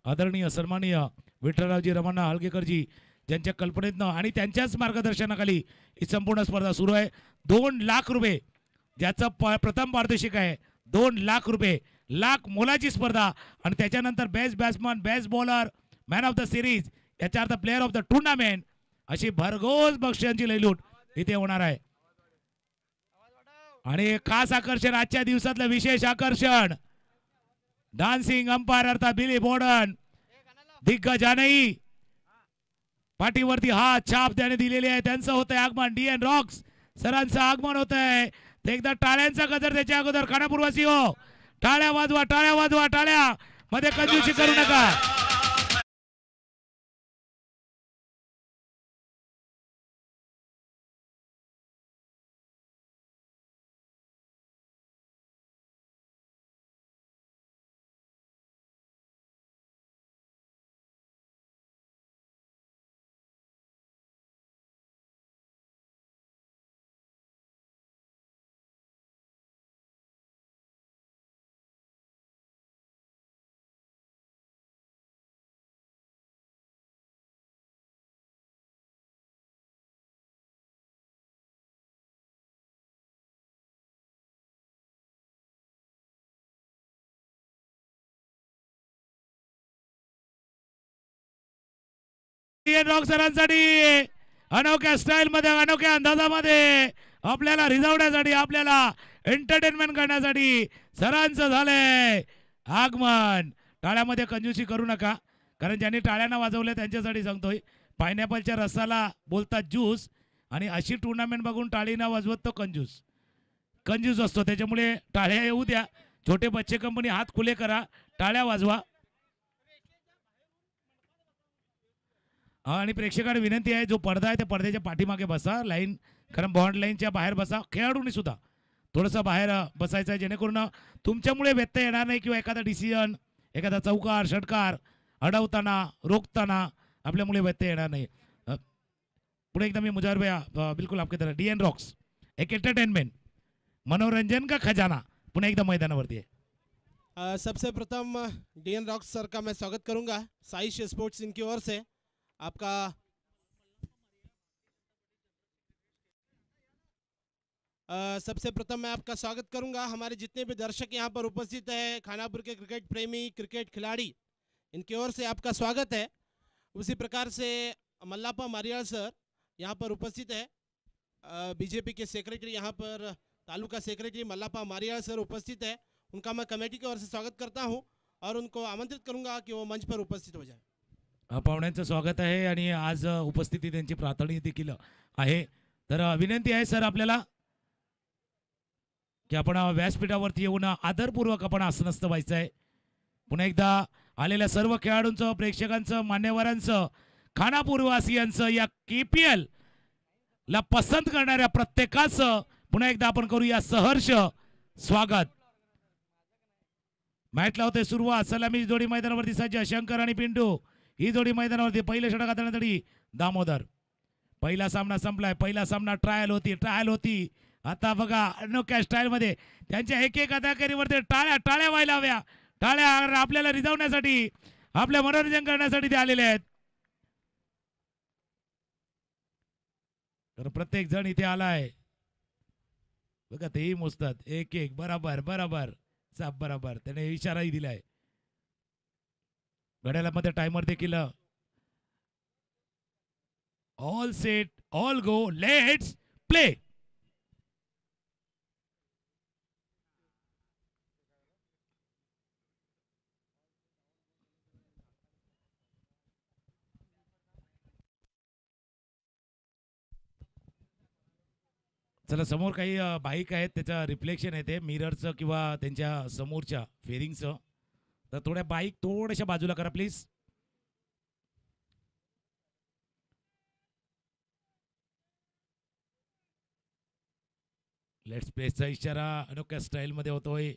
आदरणीय सन्माननीय विठ्ठलरावजी रमणा हळगेकरजी ज्यांच्या कल्पनेतनं आणि त्यांच्याच मार्गदर्शनाखाली ही संपूर्ण स्पर्धा सुरू आहे. 2 लाख रुपये ज्याचं प्रथम पारितोषिक आहे. 2 लाख रुपये, लाख मोलाची स्पर्धा आणि त्याच्यानंतर best batsman, best bowler, man of the series, याच्या अर्थ प्लेअर ऑफ द टुर्नामेंट, अशी भरघोस बक्षिसांची लयलूट इथे होणार आहे. आणि खास आकर्षण, आजच्या दिवसातलं विशेष आकर्षण, डान्सिंग अंपायर अर्थात बिली बॉर्डन दिग्गजानही पाठीवरती हात छाप त्याने दिलेले आहे. त्यांचं होतंय आगमन. DN रॉक्स सरांचं आगमन होत आहे. एकदा टाळ्यांचा गजर त्याच्या अगोदर खानापूरवासी हो, टाळ्या वाजवा, टाळ्या वाजवा, टाळ्या मध्ये कंजूसी करू नका. रॉक सरांसाठी अनोख्या स्टाईल मध्ये, अनोख्या अंदाजामध्ये आपल्याला रिझवण्यासाठी, आपल्याला एंटरटेनमेंट करण्यासाठी सरांचं झालंय आगमन. टाळ्यामध्ये कंजूसी करू नका, कारण ज्यांनी टाळ्यांना वाजवले त्यांच्यासाठी सांगतोय. पायनॅपलच्या रसाला बोलतात ज्यूस, आणि अशी टुर्नामेंट बघून टाळी ना वाजवत तो कंजूस कंजूस असतो. त्याच्यामुळे टाळ्या येऊ द्या. छोटे बच्चे कंपनी हात खुले करा, टाळ्या वाजवा. आणि प्रेक्षकांना विनंती आहे, जो पडदा आहे त्या पडद्याच्या पाठीमागे बसा, लाईन, कारण बॉन्ड लाईनच्या बाहेर बसा. खेळाडूंनी सुद्धा थोडंसं बाहेर बसायचं आहे, जेणेकरून तुमच्यामुळे व्यत्यय येणार नाही, किंवा एखादा डिसिजन, एखादा चौकार षटकार अडवताना, रोखताना आपल्यामुळे व्यत्यय येणार नाही. पुढे एकदा मी मुजावर भैया, बिल्कुल आपके तरह DN रॉक्स, एक एंटरटेनमेंट, मनोरंजन का खजाना पुन्हा एकदा मैदानावरती आहे. सबसे प्रथम DN रॉक्स सर का मैं स्वागत करूंगा साइश स्पोर्ट्स इनकी ओर से. आपका सबसे प्रथम मैं आपका स्वागत करूंगा. हमारे जितने भी दर्शक यहाँ पर उपस्थित हैं, खानापुर के क्रिकेट प्रेमी, क्रिकेट खिलाड़ी, इनकी ओर से आपका स्वागत है. उसी प्रकार से मल्लापा मारियाल सर यहाँ पर उपस्थित है. बीजेपी के सेक्रेटरी यहाँ पर, तालुका सेक्रेटरी मल्लापा मारियाल सर उपस्थित है. उनका मैं कमेटी की ओर से स्वागत करता हूँ और उनको आमंत्रित करूंगा कि वो मंच पर उपस्थित हो जाए. पाहुण्यांचं स्वागत आहे आणि आज उपस्थिती त्यांची प्रार्थना देखील आहे. तर विनंती आहे सर आपल्याला की आपण व्यासपीठावरती येऊन आदरपूर्वक आपण आसनस्थ व्हायचं आहे. पुन्हा एकदा आलेल्या सर्व खेळाडूंचं, प्रेक्षकांचं, मान्यवरांचं, खानापूरवासियांचं, या KPL ला पसंत करणाऱ्या प्रत्येकाचं पुन्हा एकदा आपण करूया सहर्ष स्वागत. मॅच लावते सुरुवात. सलामी जोडी मैदानावरती सज्ज शंकर आणि पिंटू. ही जोडी मैदानावरती पहिले षटक हाताळण्यासाठी दामोदर. पहिला सामना संपलाय. पहिला सामना ट्रायल होती. आता बघा अनोख्या स्टाईल मध्ये त्यांच्या एक एक अदाकारीवरती टाळ्या टाळ्या व्हायला हव्या. टाळ्या आपल्याला रिझवण्यासाठी, आपल्या मनोरंजन करण्यासाठी ते आलेले आहेत. तर प्रत्येक जण इथे आलाय बघा, तेही मोजतात एक एक. बरोबर बरोबर साप बरोबर. त्याने इशाराही दिलाय. घड्याळामध्ये टाइमर देखील. All set, all go, let's play. चला, समोर काही बाईक आहेत, त्याचं रिफ्लेक्शन येते मिररचं किंवा त्यांच्या समोरच्या फेरिंगचं. तर थोड्या बाईक थोड्याशा बाजूला करा प्लीज. लेट्स प्लेचा इशारा अनोख्या स्टाईल मध्ये होतोय.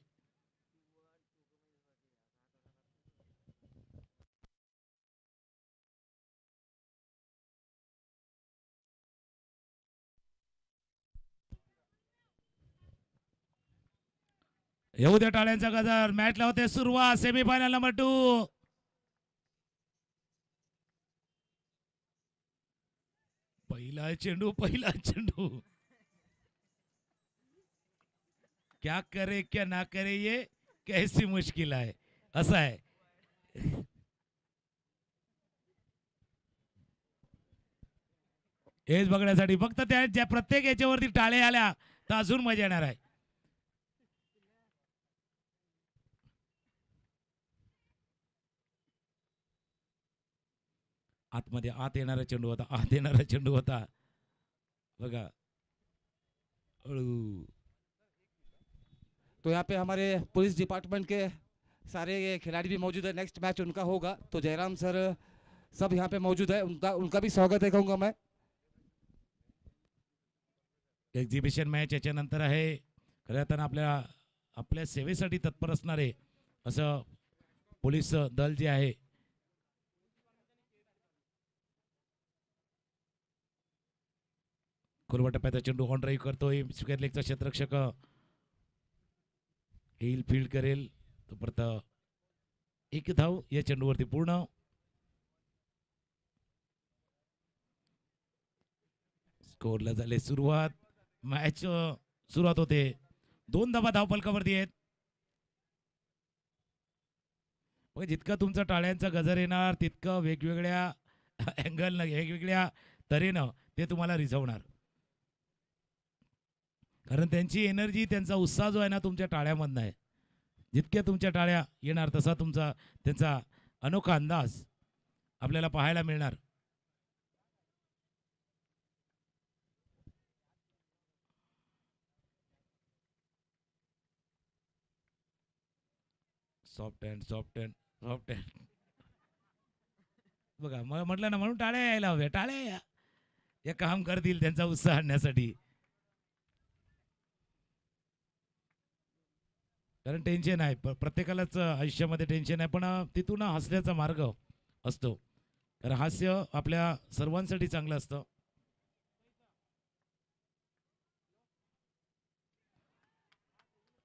येऊ द्या टाळ्यांचा गजर. मॅच लावते सुरुवात. Semifinal number 2. पहिला चेंडू क्या करे क्या ना करे ये कैसी मुश्किल आहे असं आहे. हेच बघण्यासाठी फक्त त्या ज्या प्रत्येक याच्यावरती टाळे आल्या तर अजून मजा येणार आहे. आतमध्ये आत येणारा चेंडू होता बघा. तो यहाँ पे हमारे पुलिस डिपार्टमेंट के सारे खिलाड़ी भी मौजूद है. नेक्स्ट मैच उनका होगा तो जयराम सर सब यहाँ पे मौजूद है. उनका भी स्वागत है कहूँगा मैं. एक्झिबिशन मॅच याच्यानंतर आहे. खऱ्या अर्थानं आपल्या सेवेसाठी तत्पर असणारे असं पोलीस दल जे आहे खुरवा टप्प्याचा चेंडू ऑन ड्राईव्ह करतोय. स्क्वेअर लेगचा क्षेत्ररक्षक येईल फील्ड करेल तो परत एक धाव या चेंडूवरती पूर्ण. स्कोरला झाले सुरुवात. मॅच सुरुवात होते. 2 धावा धावफलकावरती आहेत. मग जितका तुमचा टाळ्यांचा गजर येणार तितकं वेगवेगळ्या अँगलनं वेगवेगळ्या तऱ्हेनं ते तुम्हाला रिझवणार. कारण त्यांची एनर्जी त्यांचा उत्साह जो आहे ना तुमच्या टाळ्यामधनं आहे. जितक्या तुमच्या टाळ्या येणार तसा त्यांचा अनोखा अंदाज आपल्याला पाहायला मिळणार. सॉफ्ट हँड बघा म्हटलं ना म्हणून टाळ्या यायला हव्या. टाळ्या हे काम करतील त्यांचा उत्साह आणण्यासाठी. कारण टेन्शन आहे प्रत्येकालाच आयुष्यामध्ये टेन्शन आहे पण तिथून हसण्याचा मार्ग असतो. कारण हास्य आपल्या सर्वांसाठी चांगलं असतं.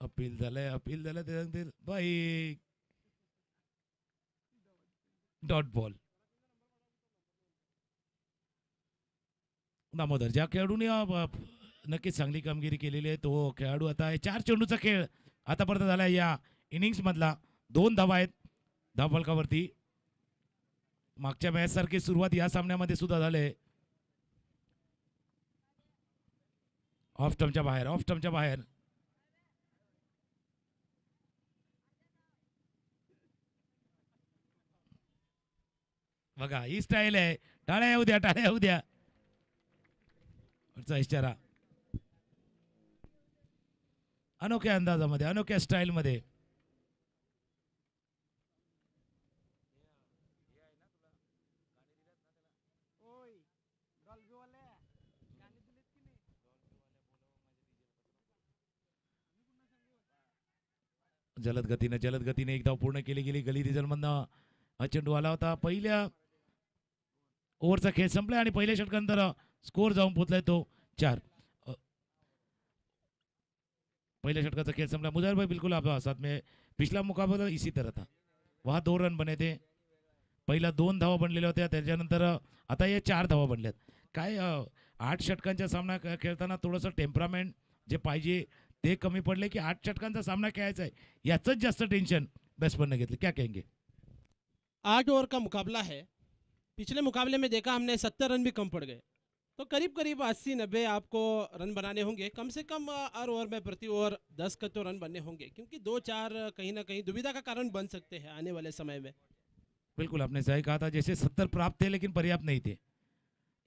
अपील झालं ते सांगतील बाई डॉट बॉल. दामोदर ज्या खेळाडूने नक्कीच चांगली कामगिरी केलेली आहे तो खेळाडू आता 4 चेंडूचा खेळ आतापर्यंत झाला. या इनिंग्स मधला 2 धावा आहेत धावफलकावरती. मागच्या मॅच सारखी सुरुवात या सामन्यामध्ये सुद्धा झाले. ऑफ स्टंपच्या बाहेर बघा ही स्टाईल आहे. टाळ्या येऊ द्या इशारा. अनोख्या अंदाजामध्ये अनोख्या स्टाईल मध्ये जलद गतीने एक धाव पूर्ण केली गेली. गली रिझल्टमधनं हा चेंडू आला होता. पहिल्या ओव्हरचा खेळ संपला आणि पहिल्या षटकानंतर स्कोर जाऊन पोहोचलाय तो 4. पहले षटका का खेल संपला. मुजर भाई बिल्कुल आप साथ में पिछला मुकाबला इसी तरह था. वहाँ 2 रन बने थे. पहिला 2 धावा बनलेल्या होत्या त्याच्यानंतर आता या 4 धावा बनल्यात. काय 8 षटकांचा सामना खेळताना थोडंसं टेम्परामेंट जे पाहिजे ते कमी पडले की 8 षटकांचा सामना खेळायचा आहे याचंच जास्त टेन्शन बॅट्समॅनने घेतलं. क्या कहेंगे? 8 ओवर का मुकाबला है. पिछले मुकाबले में देखा हमने 70 रन भी कम पड़ गए. तो करीब 80-90 आपको रन बनाने होंगे कम से कम. हर ओवर में प्रति ओवर 10 का तो रन बनने होंगे क्योंकि 2-4 कहीं ना कहीं दुविधा का कारण बन सकते हैं आने वाले समय में. बिल्कुल आपने सही कहा था. जैसे 70 प्राप्त थे लेकिन पर्याप्त नहीं थे.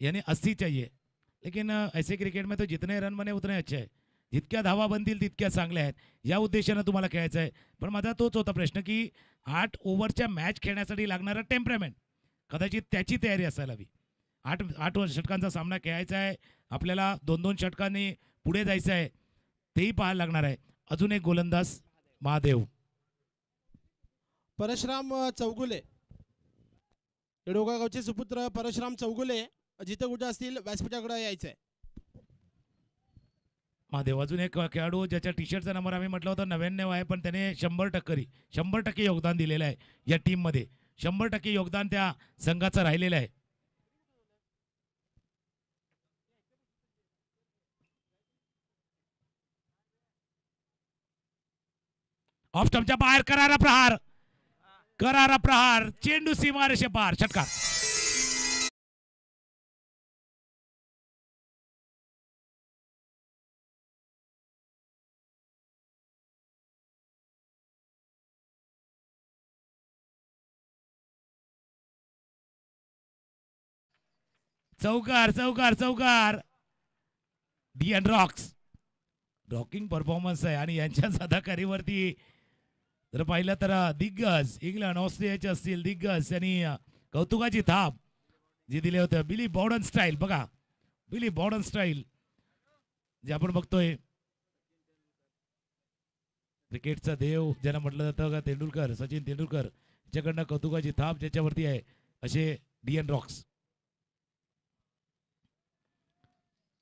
यानी 80 चाहिए. लेकिन ऐसे क्रिकेट में तो जितने रन बने उतने अच्छे आहे. जितक्या धावा बनतील तितक्या चांगल्या आहेत. या उद्देशानं तुम्हाला खेळायचं आहे. पण माझा तोच होता प्रश्न की 8 ओव्हरच्या मॅच खेळण्यासाठी लागणारा टेम्परामेंट कदाचित त्याची तयारी असायला हवी. 8 षटकांचा सामना खेळायचा आहे आपल्याला. 2-2 षटकांनी पुढे जायचं आहे तेही पाहायला लागणार आहे. अजून एक गोलंदाज महादेव परशुराम चौगुले. येडोगा गावचे सुपुत्र परशुराम चौगुले जिथे कुठे असतील व्यासपीठाकडे यायचं आहे. महादेव अजून एक खेळाडू ज्याच्या टी शर्टचा नंबर आम्ही म्हटलं होतं 99 आहे पण त्याने 100% योगदान दिलेलं आहे या टीममध्ये. 100% योगदान त्या संघाचं राहिलेलं आहे. ऑफ स्टंपच्या बाहेर करारा प्रहार चेंडू सीमारेषे पार षटकार. चौकार डिअन रॉकिंग परफॉर्मन्स आहे आणि यांच्या अदाकारीवरती जर पाहिलं तर दिग्गज इंग्लंड ऑस्ट्रेलियाचे असतील दिग्गज यांनी कौतुकाची थाप जी दिले होते. बिली बॉर्डन स्टाईल बघा, बिली बॉर्डन स्टाईल जे आपण बघतोय. क्रिकेटचा देव ज्यांना म्हटलं जातं का तेंडुलकर, सचिन तेंडुलकर याच्याकडनं कौतुकाची थाप ज्याच्यावरती आहे असे डिअन रॉक्स.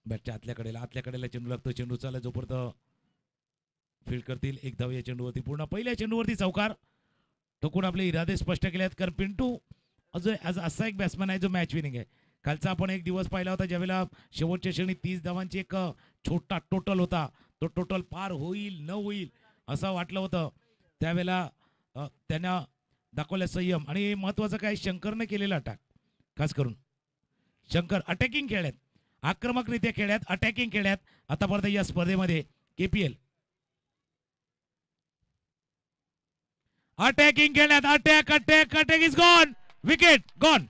बॅटच्या आतल्या कडेला चेंडू लागतो. चेंडू चालला जोपर्यंत फील्ड करतील एक धाव या चेंडूवरती पूर्ण. पहिल्या चेंडूवरती चौकार ठोकून आपले इरादे स्पष्ट केले आहेत. कारण पिंटू असा एक बॅट्समॅन आहे जो मॅच विनिंग आहे. कालचा आपण एक दिवस पाहिला होता ज्यावेळेला शेवटच्या क्षणी 30 धावांची एक छोटा टोटल होता. तो टोटल पार होईल न होईल असं वाटलं होतं. त्यावेळेला त्यांना दाखवलं संयम आणि महत्वाचं काय शंकरने केलेला अटॅक. खास करून शंकर अटॅकिंग खेळ्यात, आक्रमकरित्या खेळ्यात, अटॅकिंग खेळ्यात आतापर्यंत या स्पर्धेमध्ये. KPL अटॅकिंग खेळ्यात, attack is gone, wicket gone.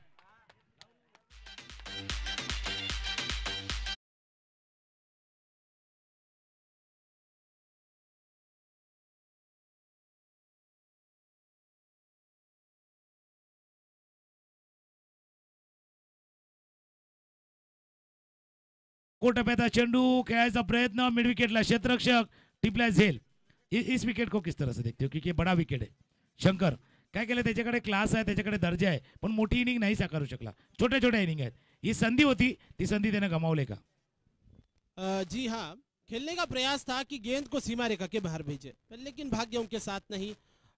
कोटप्याचा चेंडू खेळायचा प्रयत्न मिड विकेटला क्षेत्ररक्षक टिपला झेल. इस विकेट को किस तरह से देखते हो क्योंकि ये बड़ा विकेट है. शंकर काय केलं, त्याच्याकडे क्लास आहे, त्याच्याकडे दर्जा आहे, पण मोठी इनिंग नाही साकारू शकला. छोट्या इनिंग आहेत. ही संधी होती, ती संधी त्याने गमावले का? जी हाँ, खेलने का प्रयास था कि गेंद को सीमा रेखा के बाहर भेजे, लेकिन भाग्य उनके साथ नहीं.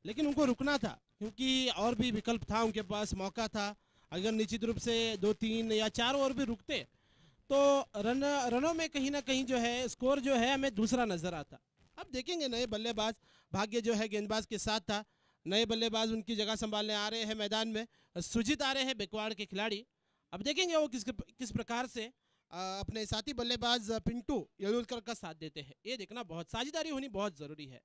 लेकिन उनको रुकना था क्योंकि और भी विकल्प था उनके पास, मौका था. अगर निश्चित रूप से 2, 3 या 4 ओवर भी रुकते तो रनों में कहीं ना कहीं जो है स्कोर जो है हमें दूसरा नजर आता. अब देखेंगे नए बल्लेबाज, भाग्य जो है गेंदबाज के साथ था. नए बल्लेबाज उनकी जगह संभालने आ रहे हैं मैदान में. सुजीत आ रहे हैं बेकवाड़ के खिलाड़ी. अब देखेंगे वो किस प्रकार से अपने साथी बल्लेबाज पिंटू येलुलकर का साथ देते हैं. ये देखना बहुत, साझेदारी होनी बहुत जरूरी है.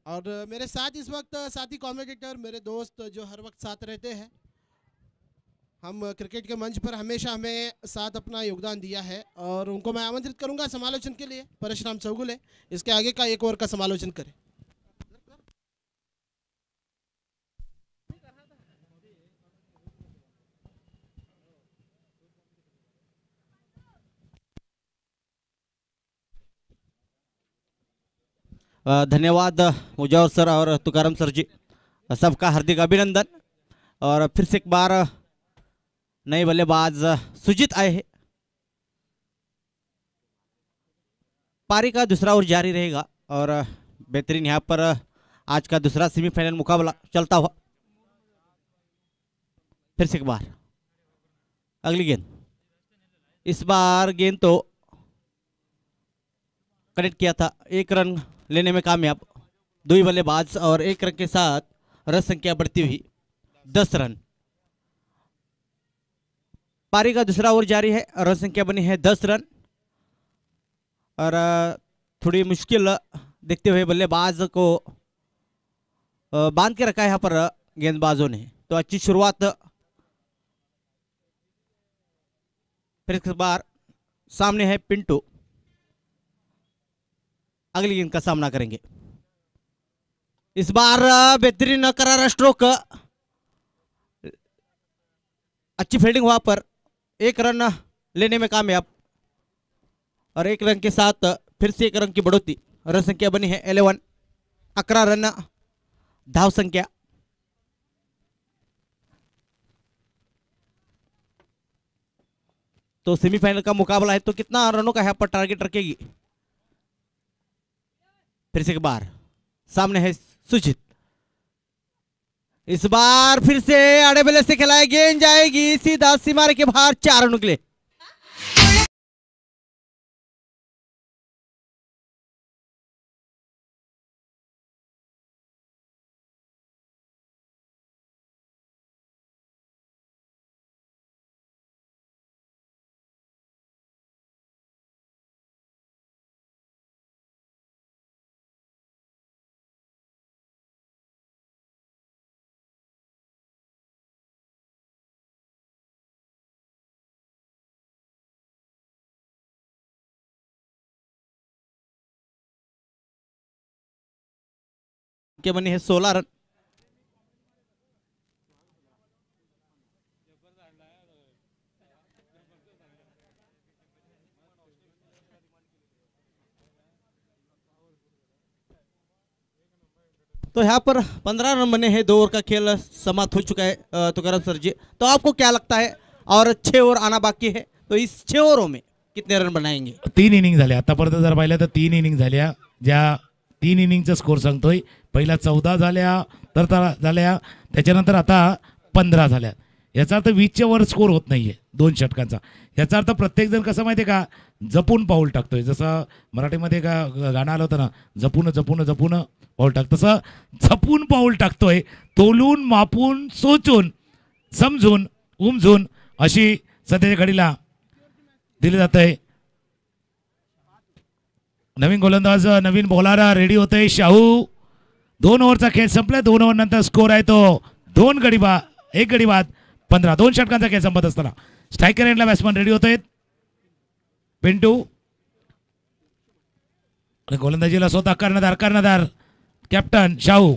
और मेरे साथ इस वक्त साथी कमेंटेटर मेरे दोस्त जो हर वक्त साथ रहते हैं. हम क्रिकेट के मंच पर हमेशा हमें साथ अपना योगदान दिया है और उनको मैं आमंत्रित करूंगा समालोचन के लिए. परशुराम चौगुले इसके आगे का एक ओवर का समालोचन करें. धन्यवाद मुजावर सर और तुकाराम सर जी, सबका हार्दिक अभिनंदन. और फिर से एक बार नए बल्लेबाज सुजीत आए हैं. पारी का दूसरा ओवर जारी रहेगा और बेहतरीन यहाँ पर आज का दूसरा सेमीफाइनल मुकाबला चलता हुआ. फिर से एक बार अगली गेंद. इस बार गेंद तो कनेक्ट किया था, 1 रन लेने में कामयाब. 2 बल्लेबाज और 1 रन के साथ रन संख्या बढ़ती हुई 10 रन. पारी का दूसरा ओवर जारी है, रन संख्या बनी है 10 रन. और थोड़ी मुश्किल देखते हुए बल्लेबाज को बांध के रखा है यहाँ पर गेंदबाजों ने. तो अच्छी शुरुआत. फिर एक बार सामने है पिंटू, अगली गेंद का सामना करेंगे. इस बार बेहतरीन करारा स्ट्रोक, अच्छी फील्डिंग वहां पर. 1 रन लेने में कामयाब और 1 रन के साथ फिर से 1 रन की बढ़ोतरी. रन संख्या बनी है 11. 11 रन धाव संख्या. तो सेमीफाइनल का मुकाबला है, तो कितना रनों का यहाँ पर टारगेट रखेगी. फिर से एक बार सामने है सुजीत. इस बार फिर से आड़े बल्ले से खिलाए, गेंद जाएगी सीधा सीमा के बाहर. 4 रन निकले. के बनी है 16 रन। तो यहाँ पर 15 रन बने हैं, 2 ओवर का खेल समाप्त हो चुका है तुकाराम सर जी। तो आपको क्या लगता है, और 6 ओवर आना बाकी है, तो इस 6 ओवरों में कितने रन बनाएंगे? 3 इनिंग झाल्या आतापर्यंत जर पाहिलं तर 3 इनिंग झाल्या, ज्या 3 इनिंगचा स्कोर सांगतोय। पहिला 14 झाल्या, तर झाल्या, त्याच्यानंतर आता 15 झाल्या। याचा अर्थ 20च्या वर स्कोर होत नाहीये 2 षटकांचा। याचा अर्थ प्रत्येक जण कसं माहितीये का, जपून पाऊल टाकतोय। जसं मराठीमध्ये का गाणं आलं होतं ना, जपून जपून जपून पाऊल टाक, तसं जपून पाऊल टाकतोय। तोलून मापून सोचून समजून उमजून अशी सध्याच्या घडीला दिली जाते। नवीन गोलंदाज नवीन बॉलर रेडी होते शाहू। 2 ओव्हरचा खेळ संपला। 2 ओव्हर नंतर स्कोर आहे तो 2 गडी बाद, 1 गडी बाद, 15। 2 षटकांचा खेळ संपत असताना स्ट्रायकर एंडला बॅट्समन रेडी होत आहेत पिंटू, आणि गोलंदाजीला स्वतः कर्णधार कॅप्टन शाहू।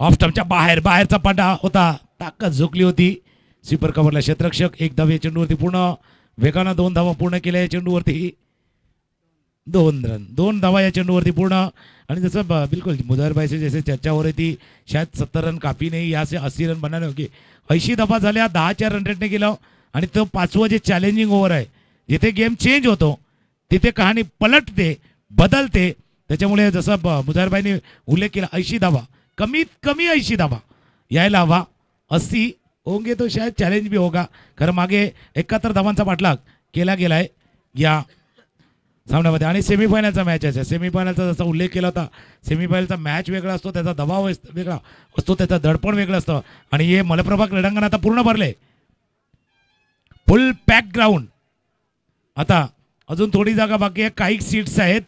ऑफ स्टंपच्या बाहेरचा पांडा होता, ताकद झोकली होती। स्वीपर कव्हरला क्षेत्ररक्षक। 1 धाव या चेंडूवरती पूर्ण वेगानं 2 धावा पूर्ण केल्या या चेंडूवरती। 2 रन, 2 धावा या चेंडूवरती पूर्ण। आणि जसं बिल्कुल मुदरभाई से जैसे चर्चा हो रही थी, शायद 70 रन काफी नहीं, यहाँ से 80 रन बनाने होगी। 80 दफा झाल्या, 10च्या रन रेटने गेलो। आणि तो 5वं जे चॅलेंजिंग ओव्हर आहे, जिथे गेम चेंज होतो तिथे कहाणी पलटते, बदलते। त्याच्यामुळे जसं मुदरभाईने उल्लेख केला, 80 धावा, कमीत कमी 80 धावा यायला हवा। 80 होंगे तो शायद चॅलेंज भी होगा, कारण मागे 71 धावांचा पाठलाग केला गेलाय या सामन्यामध्ये। आणि सेमीफायनलचा मॅच आहे, सेमीफायनलचा जसा उल्लेख केला होता, सेमीफायनलचा मॅच वेगळा असतो, त्याचा दबाव वेगळा असतो, त्याचं दडपण वेगळं असतं। आणि हे मलप्रभा क्रीडांगण आता पूर्ण भरले, फुल पॅक ग्राउंड। आता अजून थोडी जागा बाकी आहे, काही सीट्स आहेत।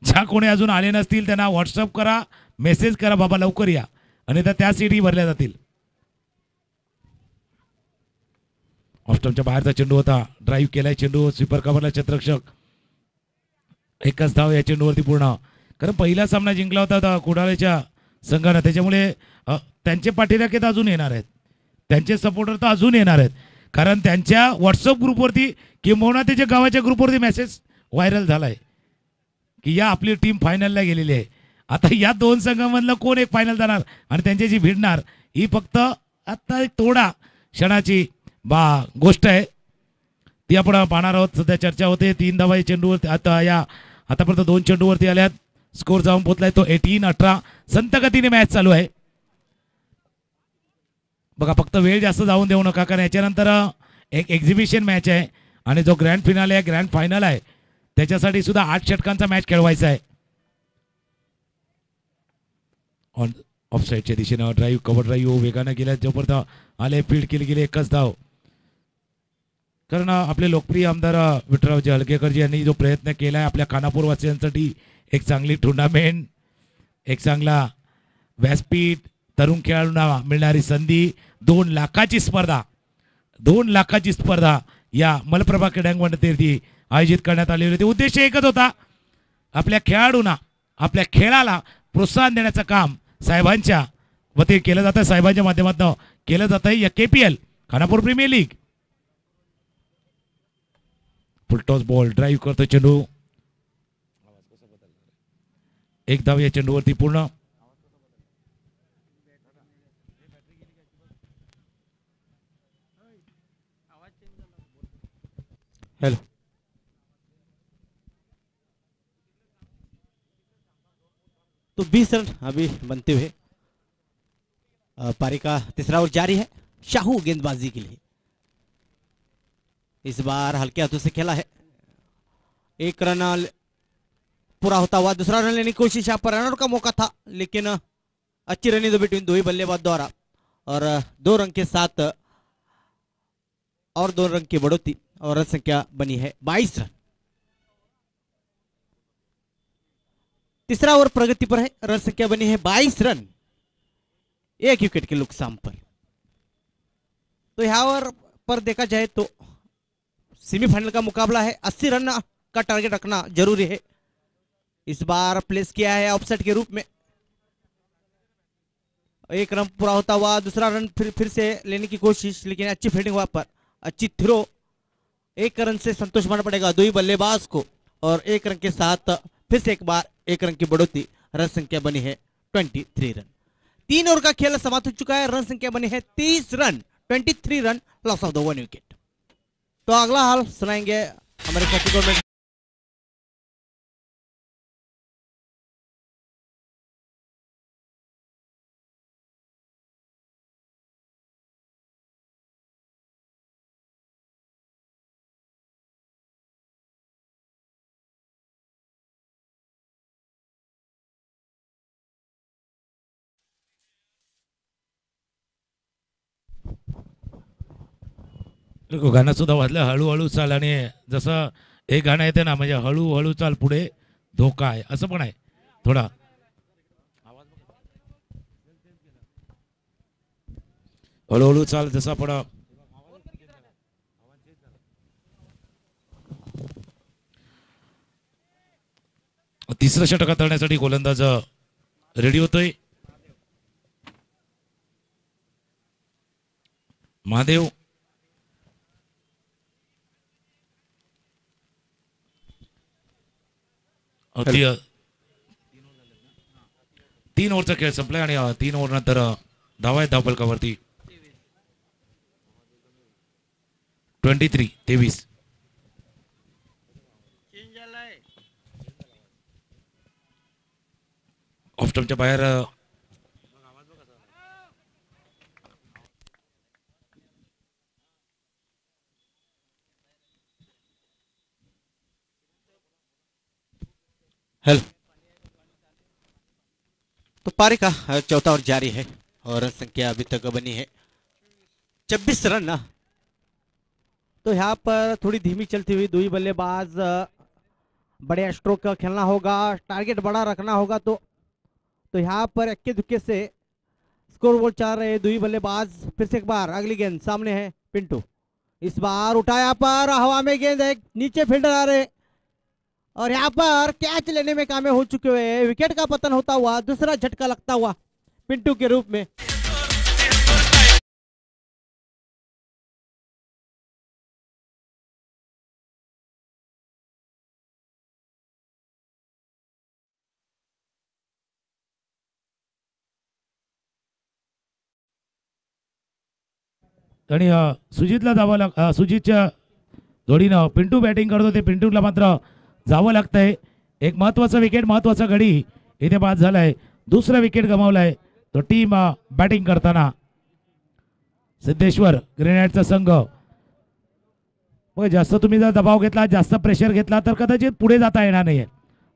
ज्या कोणी अजून आले नसतील त्यांना व्हॉट्सअप करा, मेसेज करा, बाबा लवकर या, आणि त्या सीटही भरल्या जातील। ऑफस्टमच्या बाहेरचा चेंडू होता, ड्राईव्ह केलाय चेंडू, स्वीपर कव्हरला क्षेत्ररक्षक। 1च धाव या चेंडूवरती पूर्ण, कारण पहिला सामना जिंकला होता कुडाळच्या संघानं। त्याच्यामुळे त्यांचे पाठीराखे तर अजून येणार आहेत, त्यांचे सपोर्टर तर अजून येणार आहेत, कारण त्यांच्या व्हॉट्सअप ग्रुपवरती किंबहुना त्याच्या गावाच्या ग्रुपवरती मेसेज व्हायरल झालाय की या आपली टीम फायनलला गेलेली आहे। आता या 2 संघांमधलं कोण एक फायनल जाणार आणि त्यांच्याशी भिडणार, ही फक्त आता थोडा क्षणाची गोष्ट आहे, ती आपण पाहणार आहोत। सध्या चर्चा होते 3 धावा चेंडूवरती, आतापर्यंत 2 चेंडूवरती आल्यात, स्कोर जाऊन पोहोचलाय तो 18-18। संत गतीने मॅच चालू आहे बघा, फक्त वेळ जास्त जाऊन देऊ नका, कारण याच्यानंतर एक एक्झिबिशन मॅच आहे, आणि जो ग्रँड फिनाले आहे, ग्रँड फायनल आहे, त्याच्यासाठी सुद्धा 8 षटकांचा मॅच खेळवायचा आहे। ऑन ऑफ साईडच्या दिशेनं ड्राईव्ह, कव्हर ड्राईव्ह वेगानं गेल्या, जबरदस्त आले, फील्ड केली गेली, 1च धाव। कारण आपले लोकप्रिय आमदार विठ्ठलरावजी हलकेकरजी यांनी जो प्रयत्न केला आहे आपल्या खानापूर वासियांसाठी, एक चांगली टुर्नामेंट, एक चांगला व्यासपीठ, तरुण खेळाडूंना मिळणारी संधी, 2 लाखाची स्पर्धा, 2 लाखाची स्पर्धा या मलप्रभा क्रीडांगणावरती आयोजित करण्यात आलेली होती। उद्देश एकच होता, आपल्या खेळाडूंना, आपल्या खेळाला प्रोत्साहन देण्याचं काम साहेबांच्या वतीने केलं जातं, साहेबांच्या माध्यमातून केलं जातं। या KPL Khanapur premier league. Full toss ball, drive करतो चेंडू, 1 धाव या चेंडूवरती पूर्ण। हेलो, तो 20 रन अभी बनते हुए पारी का 3रा ओवर जारी है। शाहू गेंदबाजी के लिए इस बार हल्के हाथों से खेला है, 1 रन पूरा होता हुआ, 2रा रन लेने की कोशिश, यहाँ पर रनआउट का मौका था, लेकिन अच्छी रनिंग बिटवीन 2 ही बल्लेबाज द्वारा, और 2 रन के साथ और 2 रन की बढ़ोतरी, और रन संख्या बनी है 22 रन। 3रा ओवर प्रगति पर है, रन संख्या बनी है 22 रन, 1 विकेट के नुकसान पर। तो यहाँ पर देखा जाए तो सेमीफाइनल का मुकाबला है, 80 रन का टारगेट रखना जरूरी है। इस बार प्लेस किया है ऑफसेट के रूप में, एक रन पूरा होता हुआ, दूसरा रन फिर से लेने की कोशिश, लेकिन अच्छी फील्डिंग वहां पर, अच्छी थ्रो। एक रन से संतोष मानना पड़ेगा दो ही बल्लेबाज को, और एक रन के साथ फिर से एक बार एक रन की बढ़ोतरी। रन संख्या बनी है 23 रन। 3 ओवर का खेल समाप्त हो चुका है, रन संख्या बनी है 30 run, 23 run, loss of the 1 wicket. तो अगला हाल सुनाएंगे हमारे साथी गवर्नमेंट। गाणं सुद्धा वाजलं, हळूहळू चाल. आणि जसं एक गाणं येते ना, म्हणजे हळूहळू चाल पुढे धोका आहे, असं पण आहे थोडा. हळूहळू चाल जसं आपण तिसरं षटक हाताळण्यासाठी गोलंदाज रेडी होतोय. महादेव अति 3 ओव्हरचा खेळ संपलाय आणि 3 ओव्हर नंतर धावा आहेत धावफलकावरती 23. ऑफ स्टंपच्या बाहेर हेलो, तो पारी का चौथा ओवर जारी है और रन संख्या अभी तक बनी है 26 रन ना। तो यहाँ पर थोड़ी धीमी चलती हुई दो ही बल्लेबाज, बड़े स्ट्रोक का खेलना होगा, टारगेट बड़ा रखना होगा। तो यहाँ पर इक्के दुक्के से स्कोर बोर्ड चाह रहे दो ही बल्लेबाज। फिर से एक बार अगली गेंद सामने है पिंटू, इस बार उठाया पर हवा में गेंद है, नीचे फील्डर आ रहे और यहाँ पर कैच लेने में कामयाब हो चुके हुए। विकेट का पतन होता हुआ, दूसरा झटका लगता हुआ पिंटू के रूप में। आणि सुजितला जावं सुजितच्या जोडीनं पिंटू बॅटिंग करतो, ते पिंटूला मात्र जावं लागतंय. एक महत्वाचा विकेट, महत्वाचा गडी इथे बाद झालाय, दुसरा विकेट गमावलाय. तो टीम बॅटिंग करताना सिद्धेश्वर ग्रेनाइटचा संघ. जास्त तुम्ही जर दबाव घेतला, जास्त प्रेशर घेतला तर कदाचित पुढे जाता येणार नाहीये.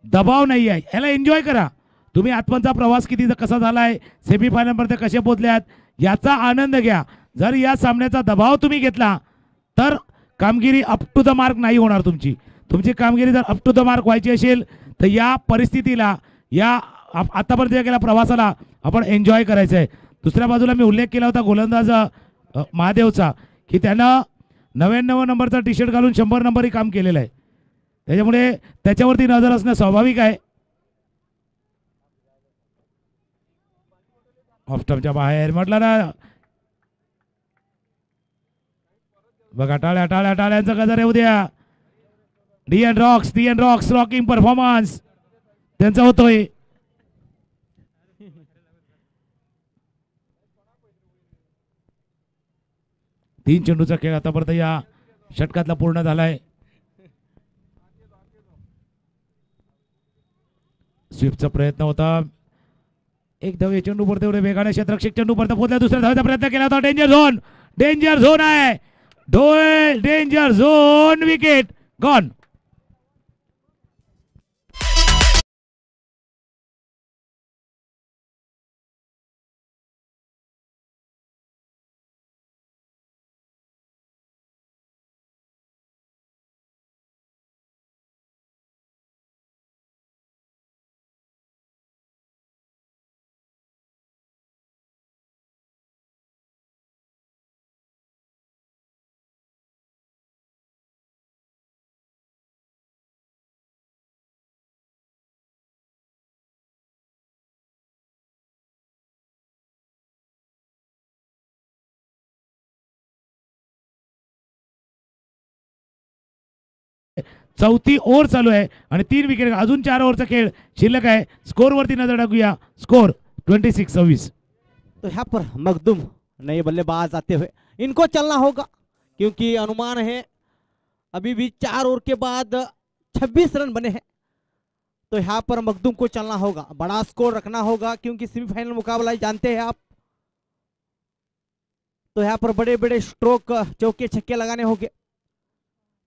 दबाव नाही आहे, याला एन्जॉय करा. तुम्ही आत्मचा प्रवास किती कसा झालाय, सेमीफायनल मध्ये कसे पोहोचल्यात याचा आनंद घ्या. जर या सामन्याचा दबाव तुम्ही घेतला तर कामगिरी अप टू द मार्क नाही होणार. तुमची कामगिरी जर अप टू द मार्क व्हायची असेल तर या परिस्थितीला, या आतापर्यंत गेल्या प्रवासाला आपण एन्जॉय करायचं आहे. दुसऱ्या बाजूला मी उल्लेख केला होता गोलंदाज महादेवचा, की त्यानं 99 नंबरचा टी शर्ट घालून 100 नंबरही काम केलेलं आहे. त्याच्यामुळे त्याच्यावरती नजर असणं स्वाभाविक आहे. ऑफ स्टंपच्या बाहेर म्हटलं ना, बघा टाळ्या टाळ्या टाळ्यांचा गजर येऊ द्या. डीएन रॉक्स रॉकिंग परफॉर्मन्स त्यांचा होतोय. तीन चेंडूचा खेळ आतापर्यंत या षटकातला पूर्ण झालाय. स्वीपचा प्रयत्न होता, एक धावे चेंडू पडते एवढे वेगाने क्षेत्ररक्षक चेंडू पडता पोहोचला, दुसऱ्या धावेचा प्रयत्न केला होता. डेंजर झोन आहे, डेंजर झोन, विकेट गॉन. चौथी ओव्हर चालू आहे आणि 3 विकेट, अजून 4 ओव्हरचा खेळ शिल्लक आहे. स्कोरवरती नजर टाकूया. स्कोर 26-26. तो यहाँ पर मखदूम नए बल्लेबाज आते हुए इनको चलना होगा, क्योंकि अनुमान है अभी भी 4 ओवर के बाद 26 रन बने हैं। तो यहाँ पर मखदूम को चलना होगा, बड़ा स्कोर रखना होगा, क्योंकि सेमीफाइनल मुकाबला जानते हैं आप। तो यहाँ पर बड़े बड़े स्ट्रोक, चौके छक्के लगाने होंगे।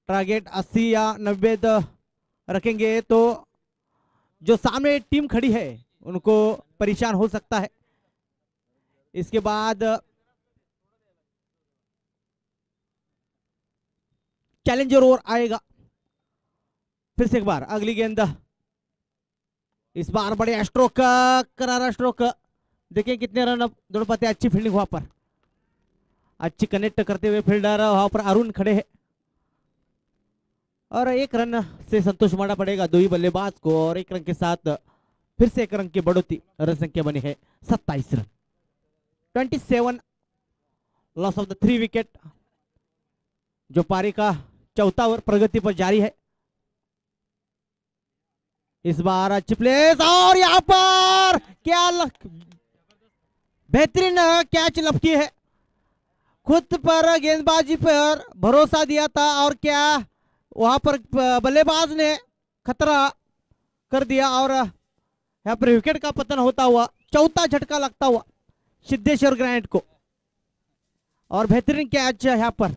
टारगेट 80 या 90 रखेंगे तो जो सामने टीम खड़ी है उनको परेशान हो सकता है। इसके बाद चैलेंजर ओवर आएगा। फिर से एक बार अगली गेंद, इस बार बड़े स्ट्रोक, करारा स्ट्रोक। देखिए कितने रन अब दौड़ पाते। अच्छी फील्डिंग वहां पर, अच्छी कनेक्ट करते हुए फील्डर वहां पर अरुण खड़े हैं और 1 रन से संतोष मानना पड़ेगा दो ही बल्लेबाज को। और 1 रन के साथ फिर से 1 रन की बढ़ोतरी, रन संख्या बनी है 27 run. 27 loss of the 3 wicket. जो पारी का चौथा ओवर प्रगति पर जारी है। इस बार अच्छी प्लेस और यहाँ पर क्या बेहतरीन कैच लपकी है। खुद पर गेंदबाजी पर भरोसा दिया था और क्या वहां पर बल्लेबाज ने खतरा कर दिया और यहाँ पर विकेट का पतन होता हुआ, चौथा झटका लगता हुआ सिद्धेश्वर ग्रैंड को। और बेहतरीन कैच यहाँ पर।